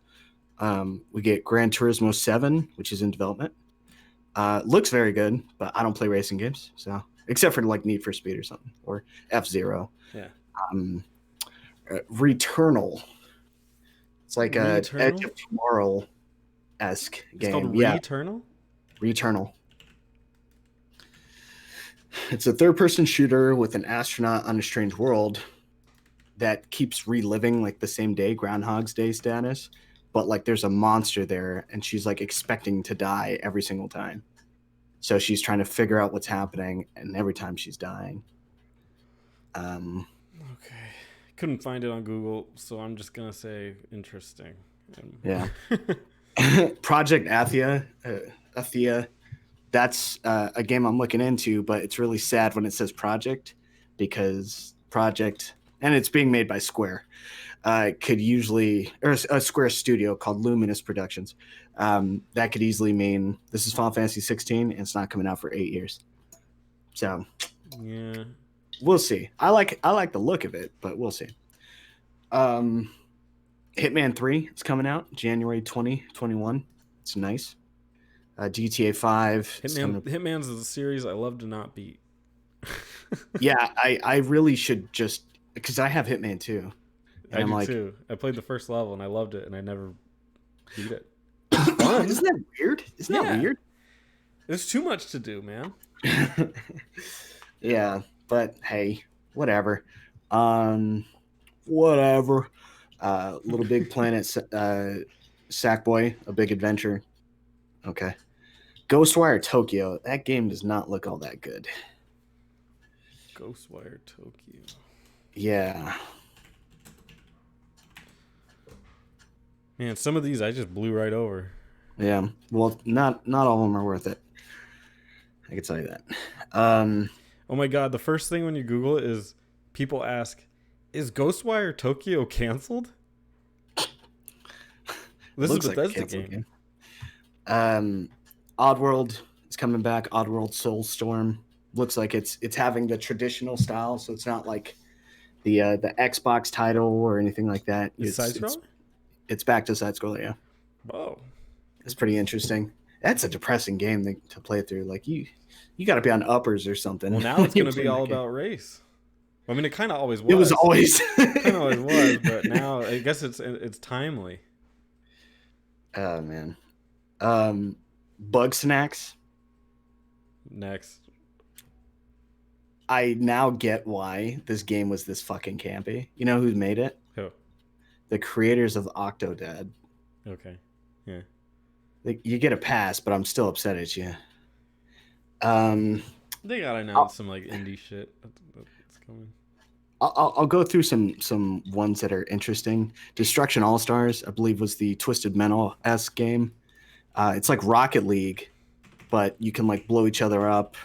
We get Gran Turismo 7, which is in development. Looks very good, but I don't play racing games, so except for like Need for Speed or something or F-Zero. Yeah. Returnal. It's like a Edge of Tomorrow-esque game. It's called Returnal? Returnal. It's a third-person shooter with an astronaut on a strange world that keeps reliving like the same day, Groundhog's Day status, but like there's a monster there, and she's like expecting to die every single time. So she's trying to figure out what's happening, and every time she's dying. Okay. Couldn't find it on Google, so I'm just gonna say interesting. Yeah. Project Athia. That's a game I'm looking into, but it's really sad when it says project, because project, and it's being made by Square, could usually, or a Square studio called Luminous Productions. That could easily mean this is Final Fantasy 16 and it's not coming out for 8 years. So yeah, we'll see. I like the look of it, but we'll see. Hitman 3 is coming out January 2021. It's nice. GTA 5. Hitman's a series I love to not beat. Yeah, I really should just, because I have Hitman 2. I do too. I played the first level and I loved it, and I never beat it. It's fun. Isn't that weird? Isn't that weird? There's too much to do, man. Yeah, but hey, whatever. Whatever. Little Big Planet, Sackboy, A Big Adventure. Okay. Ghostwire Tokyo. That game does not look all that good. Ghostwire Tokyo. Yeah. Man, some of these I just blew right over. Yeah. Well, not all of them are worth it. I can tell you that. Oh my god, the first thing when you Google it is people ask, is Ghostwire Tokyo canceled? This is Bethesda game. Oddworld is coming back. Oddworld Soulstorm looks like it's having the traditional style, so it's not like the Xbox title or anything like that. It's back to side scroller, yeah. Whoa, it's pretty interesting. That's a depressing game to play through. Like you got to be on uppers or something. Well, now it's going to be all about race. I mean, it kind of always was. It was always. Kind of always was, but now I guess it's timely. Oh man. Bug Snacks. Next. I now get why this game was this fucking campy. You know who made it? Who? The creators of Octodad. Okay. Yeah. Like, you get a pass, but I'm still upset at you. They gotta announce some like indie shit that's coming. I'll go through some ones that are interesting. Destruction All Stars, I believe, was the Twisted Metal-esque game. It's like Rocket League, but you can like blow each other up.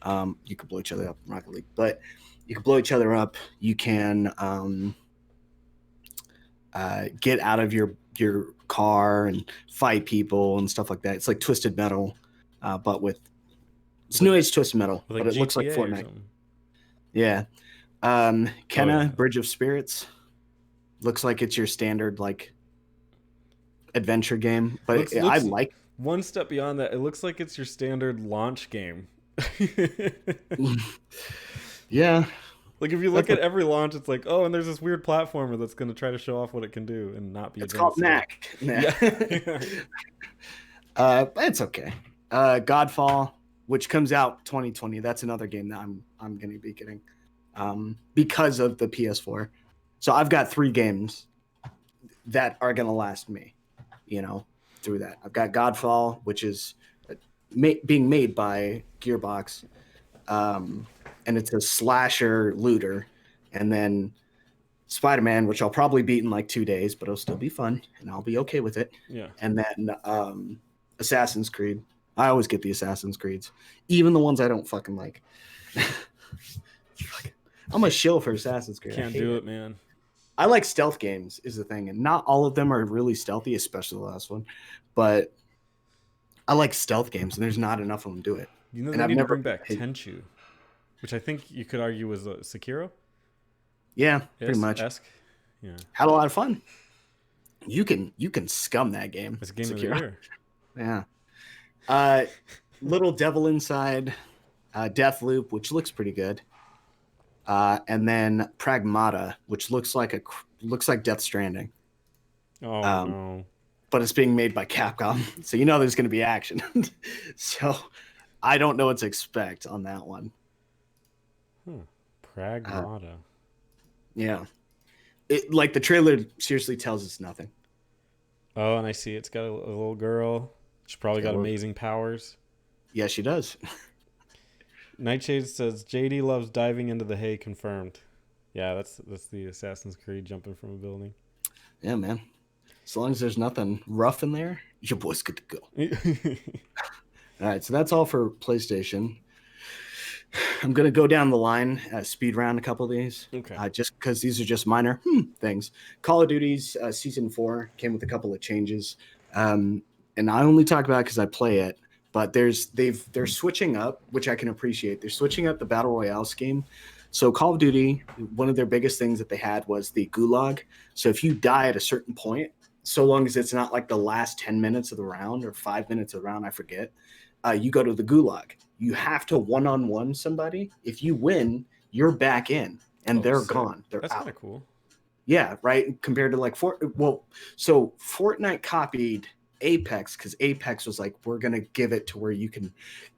You can blow each other up in Rocket League, but you can blow each other up. You can get out of your car and fight people and stuff like that. It's like Twisted Metal, but with it's New Age Twisted Metal, but it looks like Fortnite. Yeah. Kenna, Bridge of Spirits, looks like it's your standard like adventure game, but I like one step beyond that. It looks like it's your standard launch game. Yeah. Like if you look at every launch, it's like, oh, and there's this weird platformer that's going to try to show off what it can do and not be. It's called Knack. Yeah. It's okay. Godfall, which comes out 2020. That's another game that I'm going to be getting because of the PS4. So I've got 3 games that are going to last me, through that. I've got Godfall, which is being made by Gearbox. And it's a slasher looter. And then Spider-Man, which I'll probably beat in like 2 days, but it'll still be fun and I'll be okay with it. Yeah. And then Assassin's Creed. I always get the Assassin's Creeds, even the ones I don't fucking like. I'm a shill for Assassin's Creed. Can't do it, man. I like stealth games is the thing, and not all of them are really stealthy, especially the last one. But I like stealth games, and there's not enough of them do it. You know, and they I've need to never bring back Tenchu, which I think you could argue was Sekiro. Yeah, pretty much. Esque. Yeah. Had a lot of fun. You can scum that game. It's a game Sekiro. of the year. Yeah. Little Devil Inside, Deathloop, which looks pretty good. And then Pragmata, which looks like Death Stranding. Oh no! But it's being made by Capcom, so you know there's going to be action. So I don't know what to expect on that one. Pragmata. Yeah, the trailer seriously tells us nothing. Oh, and I see it's got a little girl. She's probably got amazing powers. Yeah, she does. Nightshade says JD loves diving into the hay. Confirmed. Yeah, that's the Assassin's Creed jumping from a building. Yeah, man. As long as there's nothing rough in there, your boy's good to go. All right, so that's all for PlayStation. I'm gonna go down the line, speed round a couple of these. Okay. Just because these are just minor things. Call of Duty's Season 4 came with a couple of changes, and I only talk about it because I play it. But they're switching up, which I can appreciate. They're switching up the Battle Royale scheme. So Call of Duty, one of their biggest things that they had was the gulag. So if you die at a certain point, so long as it's not like the last 10 minutes of the round or 5 minutes of the round, I forget, you go to the gulag. You have to one-on-one somebody. If you win, you're back in, and they're gone. They're That's out. Kind of cool. Yeah, right? Compared to like so Fortnite copied Apex because Apex was like, we're gonna give it to where you can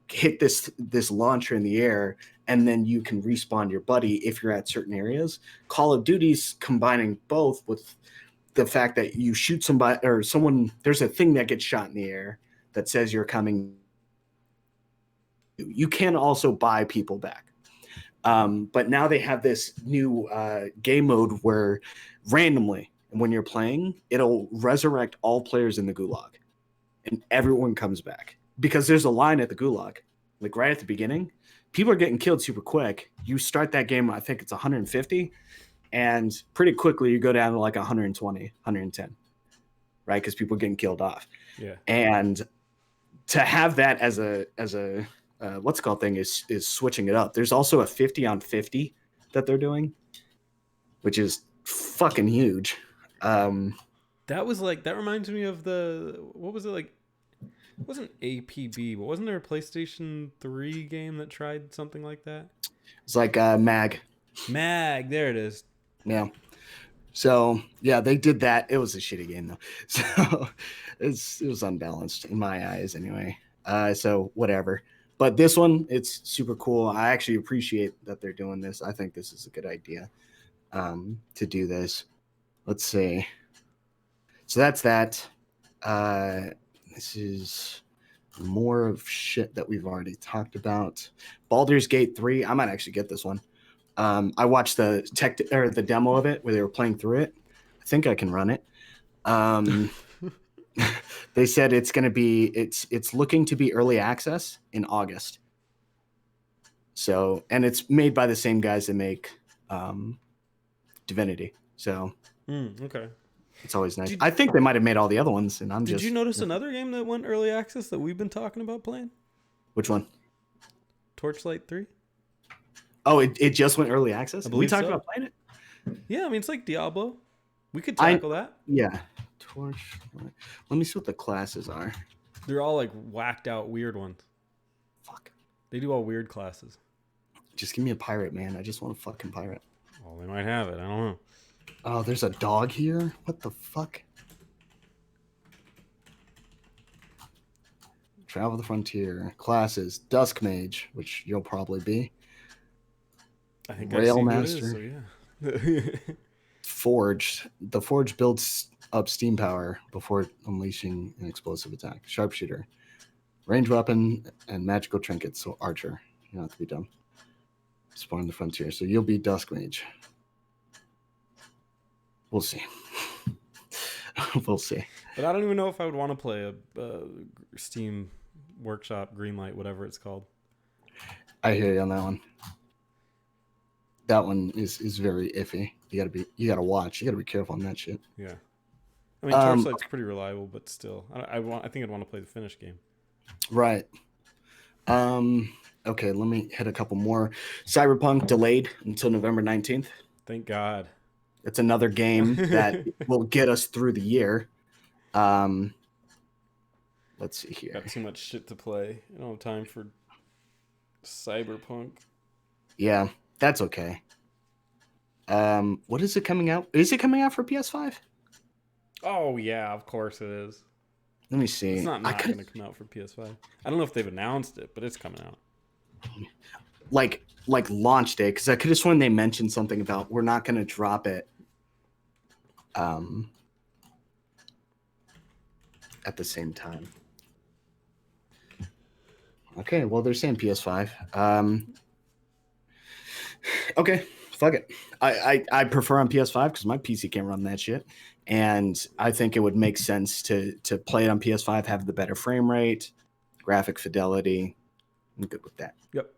hit this launcher in the air and then you can respawn your buddy if you're at certain areas. Call of Duty's combining both with the fact that you shoot somebody or someone, there's a thing that gets shot in the air that says you're coming. You can also buy people back. But now they have this new game mode where randomly, when you're playing, it'll resurrect all players in the gulag and everyone comes back because there's a line at the gulag, like right at the beginning. People are getting killed super quick. You start that game, I think it's 150, and pretty quickly you go down to like 120, 110, right? Because people are getting killed off. Yeah. And to have that as a what's it called thing is switching it up. There's also a 50 on 50 that they're doing, which is fucking huge. That reminds me of what was it like? It wasn't APB, but wasn't there a PlayStation 3 game that tried something like that? It's like Mag. There it is. Yeah. So yeah, they did that. It was a shitty game though. So it was unbalanced in my eyes anyway. So whatever. But this one, it's super cool. I actually appreciate that they're doing this. I think this is a good idea to do this. Let's see. So that's that. This is more of shit that we've already talked about. Baldur's Gate 3. I might actually get this one. I watched the demo of it where they were playing through it. I think I can run it. They said it's going to be it's looking to be early access in August. So, and it's made by the same guys that make Divinity. So, okay. It's always nice. I think they might have made all the other ones, and Did you notice another game that went early access that we've been talking about playing? Which one? Torchlight 3. Oh, it just went early access? We talked about playing it? Yeah, I mean, it's like Diablo. We could tackle that. Yeah. Let me see what the classes are. They're all like whacked out weird ones. Fuck. They do all weird classes. Just give me a pirate, man. I just want a fucking pirate. Well, they might have it. I don't know. Oh, there's a dog here? What the fuck? Travel the Frontier. Classes. Dusk Mage, which you'll probably be. I think Rail I see Master. who it is, so yeah. Forge. The Forge builds up steam power before unleashing an explosive attack. Sharpshooter. Range weapon and magical trinkets. So Archer. You don't have to be dumb. Exploring the Frontier. So you'll be Dusk Mage. We'll see. We'll see. But I don't even know if I would want to play a Steam Workshop Greenlight, whatever it's called. I hear you on that one. That one is very iffy. You gotta watch. You gotta be careful on that shit. Yeah. I mean, Torchlight's pretty reliable, but still, I think I'd want to play the finished game. Right. Okay, let me hit a couple more. Cyberpunk delayed until November 19th. Thank God. It's another game that will get us through the year. Let's see here. Got too much shit to play. I don't have time for Cyberpunk. Yeah, that's okay. What is it coming out? Is it coming out for PS5? Oh yeah, of course it is. Let me see. It's not going to come out for PS5. I don't know if they've announced it, but it's coming out. Like launch day, because I could have sworn they mentioned something about we're not going to drop it at the same time. Okay, well they're saying PS5. Okay, fuck it. I prefer on PS5 because my PC can't run that shit, and I think it would make sense to play it on PS5, have the better frame rate, graphic fidelity. I'm good with that. Yep.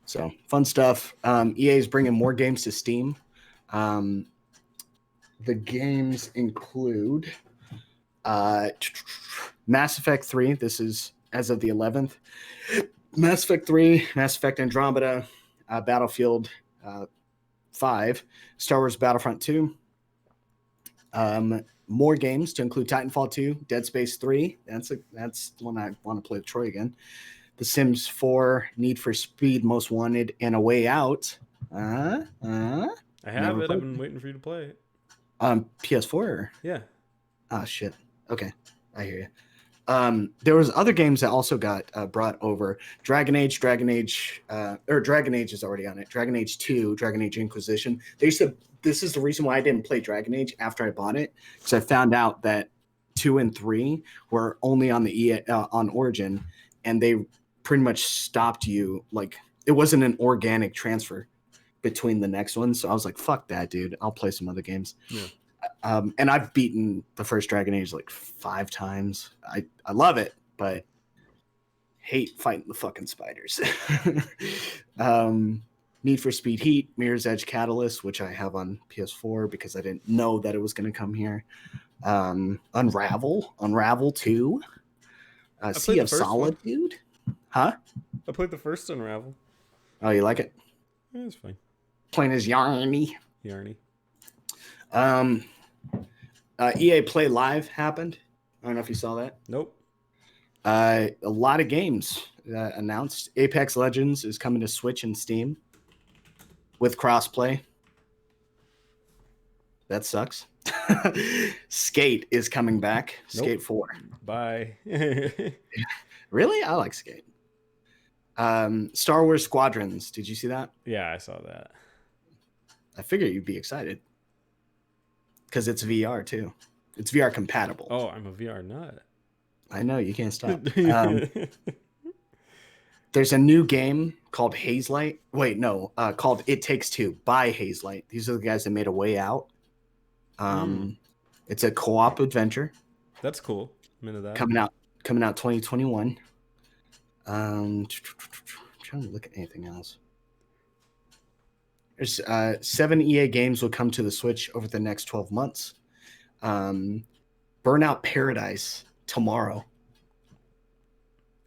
So fun stuff. EA is bringing more games to Steam. The games include Mass Effect 3. This is as of the 11th. Mass Effect 3, Mass Effect Andromeda, Battlefield 5, Star Wars Battlefront 2. More games to include Titanfall 2, Dead Space 3. That's the one I want to play with Troy again. The Sims 4, Need for Speed, Most Wanted, and A Way Out. I have it. I've been waiting for you to play it. PS4? Yeah. Ah, shit. Okay. I hear you. There was other games that also got brought over. Dragon Age is already on it. Dragon Age 2, Dragon Age Inquisition. They said this is the reason why I didn't play Dragon Age after I bought it, because I found out that 2 and 3 were only on the on Origin, and they pretty much stopped you. Like, it wasn't an organic transfer between the next one. So I was like, fuck that, dude. I'll play some other games. Yeah. And I've beaten the first Dragon Age like 5 times. I love it, but hate fighting the fucking spiders. Need for Speed Heat, Mirror's Edge Catalyst, which I have on PS4 because I didn't know that it was going to come here. Unravel 2, Sea of Solitude. Huh? I played the first Unravel. Oh, you like it? Yeah, it's fine. Playing as Yarny. EA Play Live happened. I don't know if you saw that. Nope. A lot of games announced. Apex Legends is coming to Switch and Steam with crossplay. That sucks. Skate is coming back. Nope. Skate 4. Bye. Really? I like Skate. Star Wars Squadrons. Did you see that? Yeah, I saw that. I figured you'd be excited. Because it's VR too. It's VR compatible. Oh, I'm a VR nut. I know, you can't stop. There's a new game called Hazelight. Wait, no, called It Takes Two by Hazelight. These are the guys that made A Way Out. It's a co-op adventure. That's cool. I'm into that. Coming out 2021. I'm trying to look at anything else. There's 7 EA games will come to the Switch over the next 12 months. Burnout Paradise tomorrow.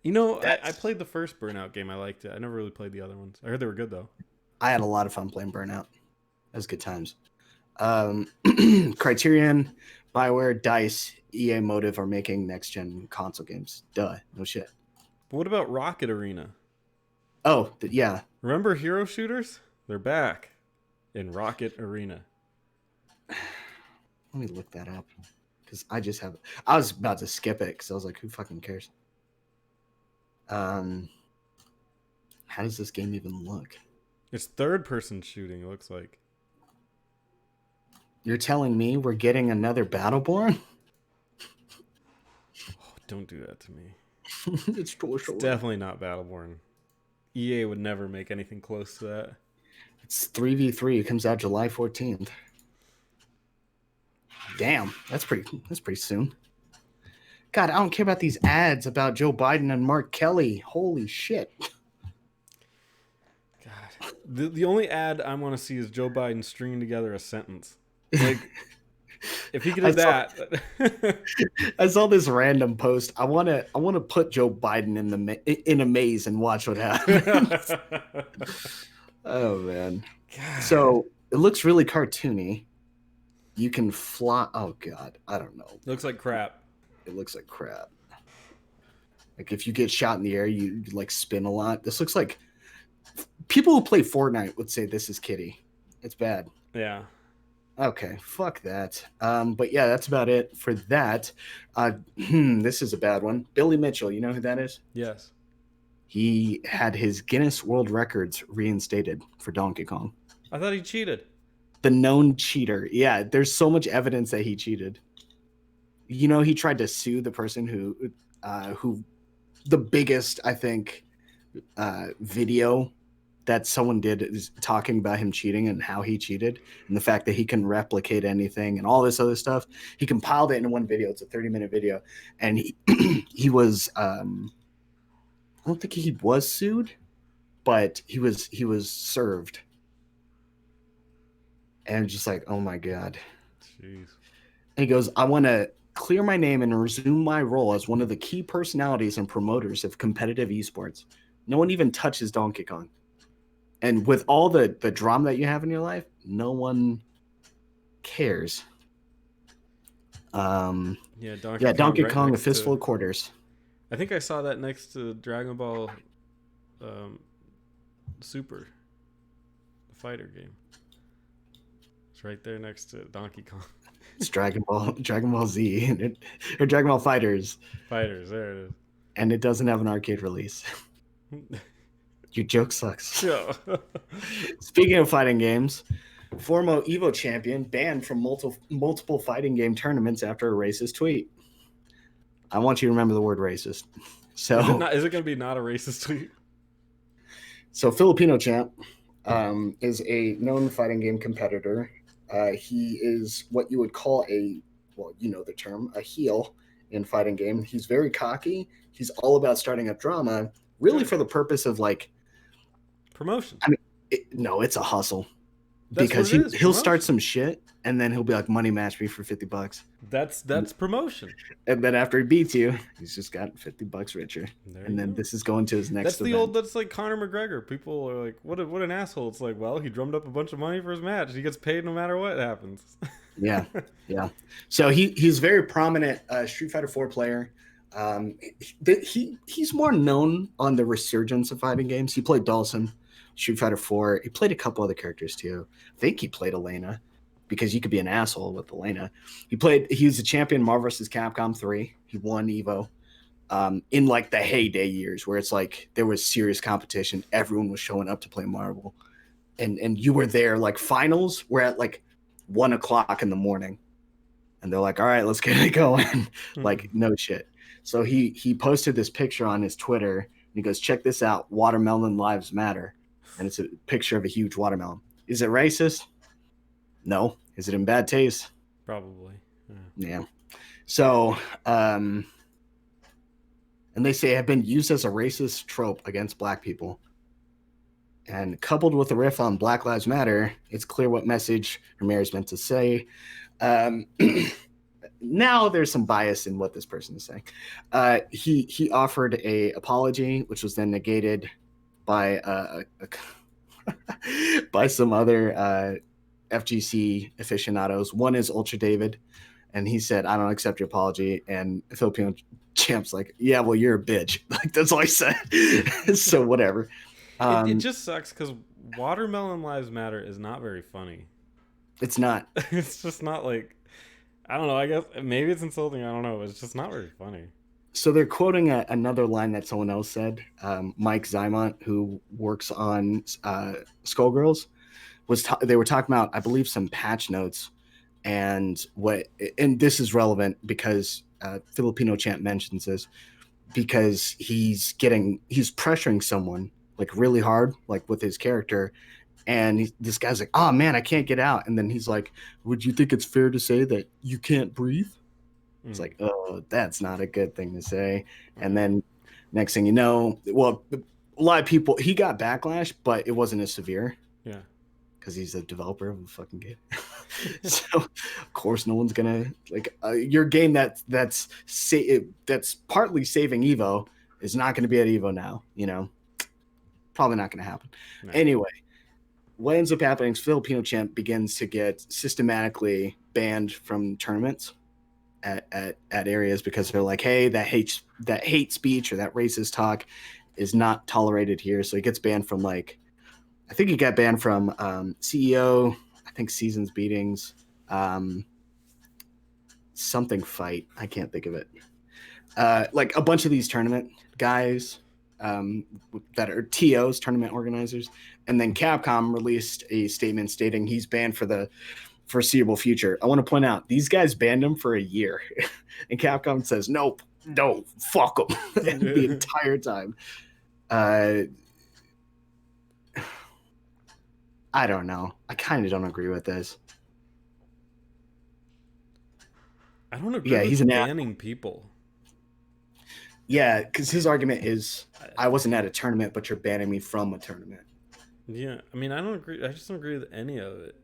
You know, I played the first Burnout game. I liked it. I never really played the other ones. I heard they were good, though. I had a lot of fun playing Burnout. That was good times. Criterion, BioWare, DICE, EA Motive are making next-gen console games. Duh. No shit. But what about Rocket Arena? Oh, yeah. Remember hero shooters? They're back in Rocket Arena. Let me look that up. Because I was about to skip it because I was like, who fucking cares? How does this game even look? It's third-person shooting, it looks like. You're telling me we're getting another Battleborn? Oh, don't do that to me. It's definitely not Battleborn. EA would never make anything close to that. It's 3v3. It comes out July 14th. Damn, that's pretty soon. God, I don't care about these ads about Joe Biden and Mark Kelly. Holy shit. God, the only ad I want to see is Joe Biden stringing together a sentence. Like, if he could I do saw that. I saw this random post. I wanna put Joe Biden in a maze and watch what happens. Oh man. God. So it looks really cartoony. You can fly. Oh god, I don't know. Looks like crap. It looks like crap. Like if you get shot in the air, you like spin a lot. This looks like people who play Fortnite would say this is kitty. It's bad. Yeah. Okay, fuck that. But yeah, that's about it for that. This is a bad one. Billy Mitchell, you know who that is? Yes. He had his Guinness World Records reinstated for Donkey Kong. I thought he cheated. The known cheater. Yeah, there's so much evidence that he cheated. You know, he tried to sue the person who the biggest, I think, video that someone did is talking about him cheating and how he cheated and the fact that he can replicate anything and all this other stuff. He compiled it into one video. It's a 30-minute video, and he he was I don't think he was sued, but he was served, and just like, oh my god. Jeez. And he goes, I want to clear my name and resume my role as one of the key personalities and promoters of competitive esports. No one even touches Donkey Kong. And with all the drama that you have in your life, no one cares. Yeah, Donkey right Kong, a next fistful to. of quarters. I think I saw that next to Dragon Ball Super, the fighter game. It's right there next to Donkey Kong. It's Dragon Ball Z, or Dragon Ball Fighters, Fighters, there it and it doesn't have an arcade release. is. Your joke sucks. Yeah. Speaking of fighting games, former Evo champion banned from multiple fighting game tournaments after a racist tweet. I want you to remember the word racist. So Is it going to be not a racist tweet? So Filipino champ is a known fighting game competitor. He is what you would call you know the term, a heel in fighting game. He's very cocky. He's all about starting up drama, really for the purpose of like promotion. I mean, no, it's a hustle. That's because he'll start some shit and then he'll be like, money match me for $50. That's promotion. And then after he beats you, he's just got $50 richer. And then go. this is going to his next event. That's like Conor McGregor. People are like, what an asshole. It's like, well, he drummed up a bunch of money for his match. He gets paid no matter what happens. Yeah. So he's very prominent Street Fighter 4 player. He's more known on the resurgence of fighting games. He played Dawson, Street Fighter 4. He played a couple other characters too. I think he played Elena, because you could be an asshole with Elena. He was a champion in Marvel vs. Capcom 3. He won Evo in like the heyday years where it's like there was serious competition. Everyone was showing up to play Marvel. And you were there. Like finals were at like 1:00 in the morning. And they're like, all right, let's get it going. Like, no shit. So he posted this picture on his Twitter. And he goes, check this out. Watermelon lives matter. And it's a picture of a huge watermelon. Is it racist? No. Is it in bad taste? Probably. Yeah. So, and they say have been used as a racist trope against black people. And coupled with a riff on Black Lives Matter, it's clear what message Ramirez meant to say. Now there's some bias in what this person is saying. He offered a apology, which was then negated by by some other FGC aficionados. One is Ultra David, and he said, I don't accept your apology. And Filipino champ's like, yeah, well, you're a bitch. Like, that's all I said. So whatever. It just sucks because Watermelon Lives Matter is not very funny. It's not. It's just not like, I don't know. I guess maybe it's insulting. I don't know. It's just not very funny. So they're quoting another line that someone else said. Mike Zymont, who works on Skullgirls, they were talking about, I believe, some patch notes, and this is relevant because Filipino champ mentions this, because he's pressuring someone like really hard, like with his character, And this guy's like, oh man, I can't get out. And then he's like, would you think it's fair to say that you can't breathe? It's like, oh, that's not a good thing to say. And then next thing you know, well, a lot of people, he got backlash, but it wasn't as severe. Yeah. Because he's a developer of a fucking game. So of course no one's gonna like your game that's partly saving Evo is not gonna be at Evo now, you know. Probably not gonna happen. No. Anyway, what ends up happening is Filipino Champ begins to get systematically banned from tournaments at areas because they're like, hey, that hate speech or that racist talk is not tolerated here. So he gets banned from like, I think he got banned from CEO, I think Seasons Beatings, something fight. I can't think of it. Like a bunch of these tournament guys that are TOs, tournament organizers. And then Capcom released a statement stating he's banned for the foreseeable future. I want to point out these guys banned him for a year. And Capcom says, nope, no, fuck him the entire time. I don't know. I kind of don't agree with this. I don't agree with banning people. Yeah, because his argument is, I wasn't at a tournament, but you're banning me from a tournament. Yeah, I mean, I don't agree. I just don't agree with any of it.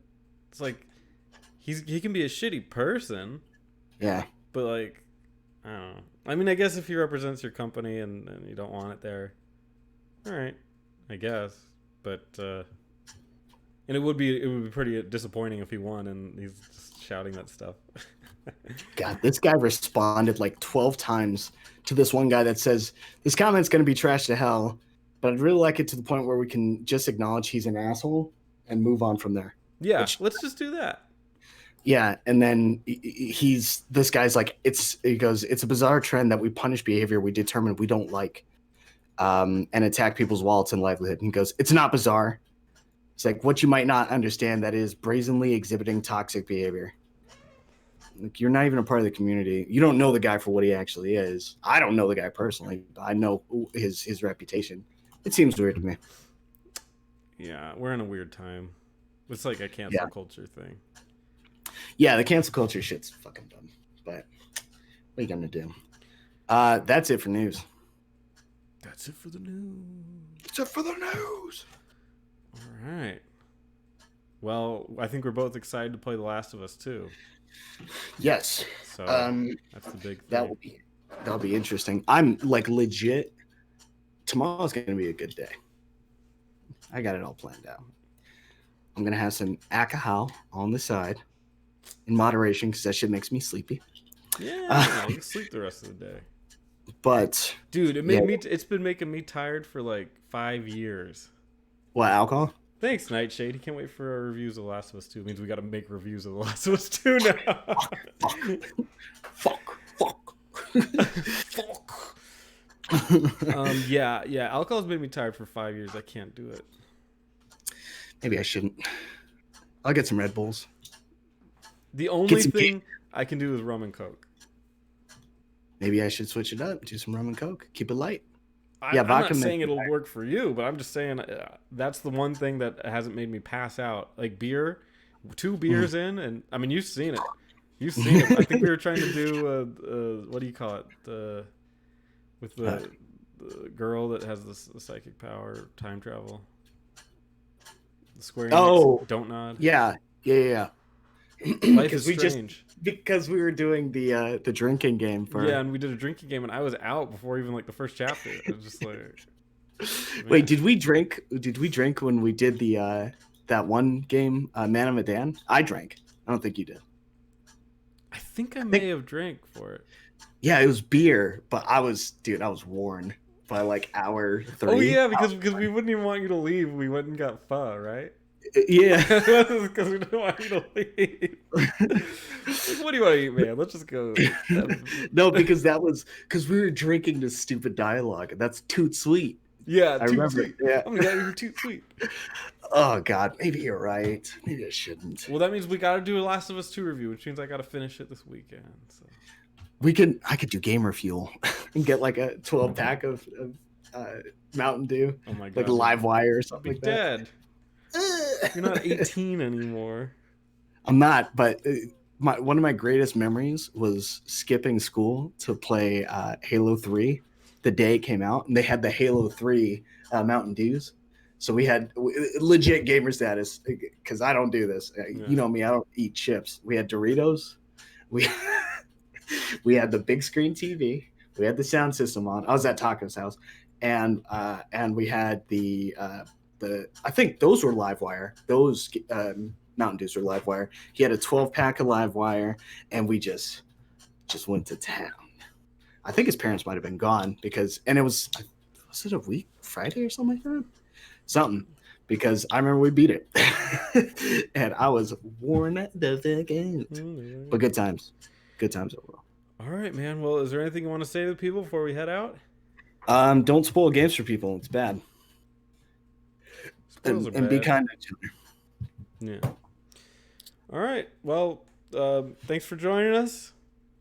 It's like, he can be a shitty person. Yeah. But like, I don't know. I mean, I guess if he represents your company and you don't want it there, all right, I guess. But and it would be pretty disappointing if he won and he's just shouting that stuff. God, this guy responded like 12 times to this one guy that says, this comment's going to be trashed to hell, but I'd really like it to the point where we can just acknowledge he's an asshole and move on from there. Yeah, let's just do that. Yeah, and then this guy's like, he goes, it's a bizarre trend that we punish behavior we determine we don't like and attack people's wallets and livelihood. And he goes, it's not bizarre. It's like, what you might not understand, that is brazenly exhibiting toxic behavior. Like, you're not even a part of the community. You don't know the guy for what he actually is. I don't know the guy personally, but I know his reputation. It seems weird to me. Yeah, we're in a weird time. It's like a cancel culture thing. Yeah, the cancel culture shit's fucking dumb. But what are you gonna do? That's it for news. That's it for the news. That's it for the news. All right. Well, I think we're both excited to play The Last of Us 2. Yes. So that's the big thing. That'll be interesting. I'm like legit. Tomorrow's gonna be a good day. I got it all planned out. I'm gonna have some alcohol on the side in moderation because that shit makes me sleepy. Yeah, you can sleep the rest of the day. But dude, it's been making me tired for like 5 years. What, alcohol? Thanks, Nightshade. He can't wait for our reviews of The Last of Us 2. It means we got to make reviews of The Last of Us 2 now. Fuck. Yeah. Alcohol's made me tired for 5 years. I can't do it. Maybe I shouldn't. I'll get some Red Bulls. The only thing I can do is rum and Coke. Maybe I should switch it up. Do some rum and Coke. Keep it light. I'm not saying it'll work for you, but I'm just saying that's the one thing that hasn't made me pass out. Like beer, 2 beers in, and I mean, you've seen it. I think we were trying to do what do you call it? With the girl that has the psychic power, time travel. The Square Enix, Don't Nod. Yeah. Life is Strange. Because we were doing the drinking game for. Yeah, and we did a drinking game, and I was out before even like the first chapter. I was just like, man. Wait, did we drink? Did we drink when we did the that one game, Man of Medan? I drank. I don't think you did. I think I may have drank for it. Yeah, it was beer, but I was worn by like hour 3. Oh yeah, because we wouldn't even want you to leave. We went and got pho, right? Yeah, because we didn't want you to leave. Like, what do you want to eat, man? Let's just go. No, because we were drinking this stupid dialogue, and that's toot sweet. Yeah, I remember. Sweet. Yeah, oh my god, you're too sweet. Oh god, maybe you're right. Maybe I shouldn't. Well, that means we got to do a Last of Us 2 review, which means I got to finish it this weekend. So I could do Gamer Fuel and get like a 12-pack of Mountain Dew. Oh my god, like a live wire or something like dead. that. You're not 18 anymore. I'm not, but one of my greatest memories was skipping school to play Halo 3 the day it came out, and they had the Halo 3 Mountain Dews. So we had legit gamer status because I don't do this. Yeah. You know me, I don't eat chips. We had Doritos. We we had the big screen TV. We had the sound system on. I was at Taco's house, and we had the I think those were Livewire. Those Mountain Dews were Livewire. He had a 12-pack of Livewire, and we just went to town. I think his parents might have been gone because, and it was it a week Friday or something like that? Something. Because I remember we beat it, and I was worn the fuck out. But good times overall. All right, man. Well, is there anything you want to say to the people before we head out? Don't spoil games for people. It's bad. Spoils are And be bad. kind to each other. Yeah. All right. Well, thanks for joining us.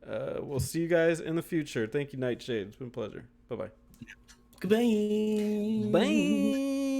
We'll see you guys in the future. Thank you, Nightshade. It's been a pleasure. Bye-bye. Goodbye. Bye.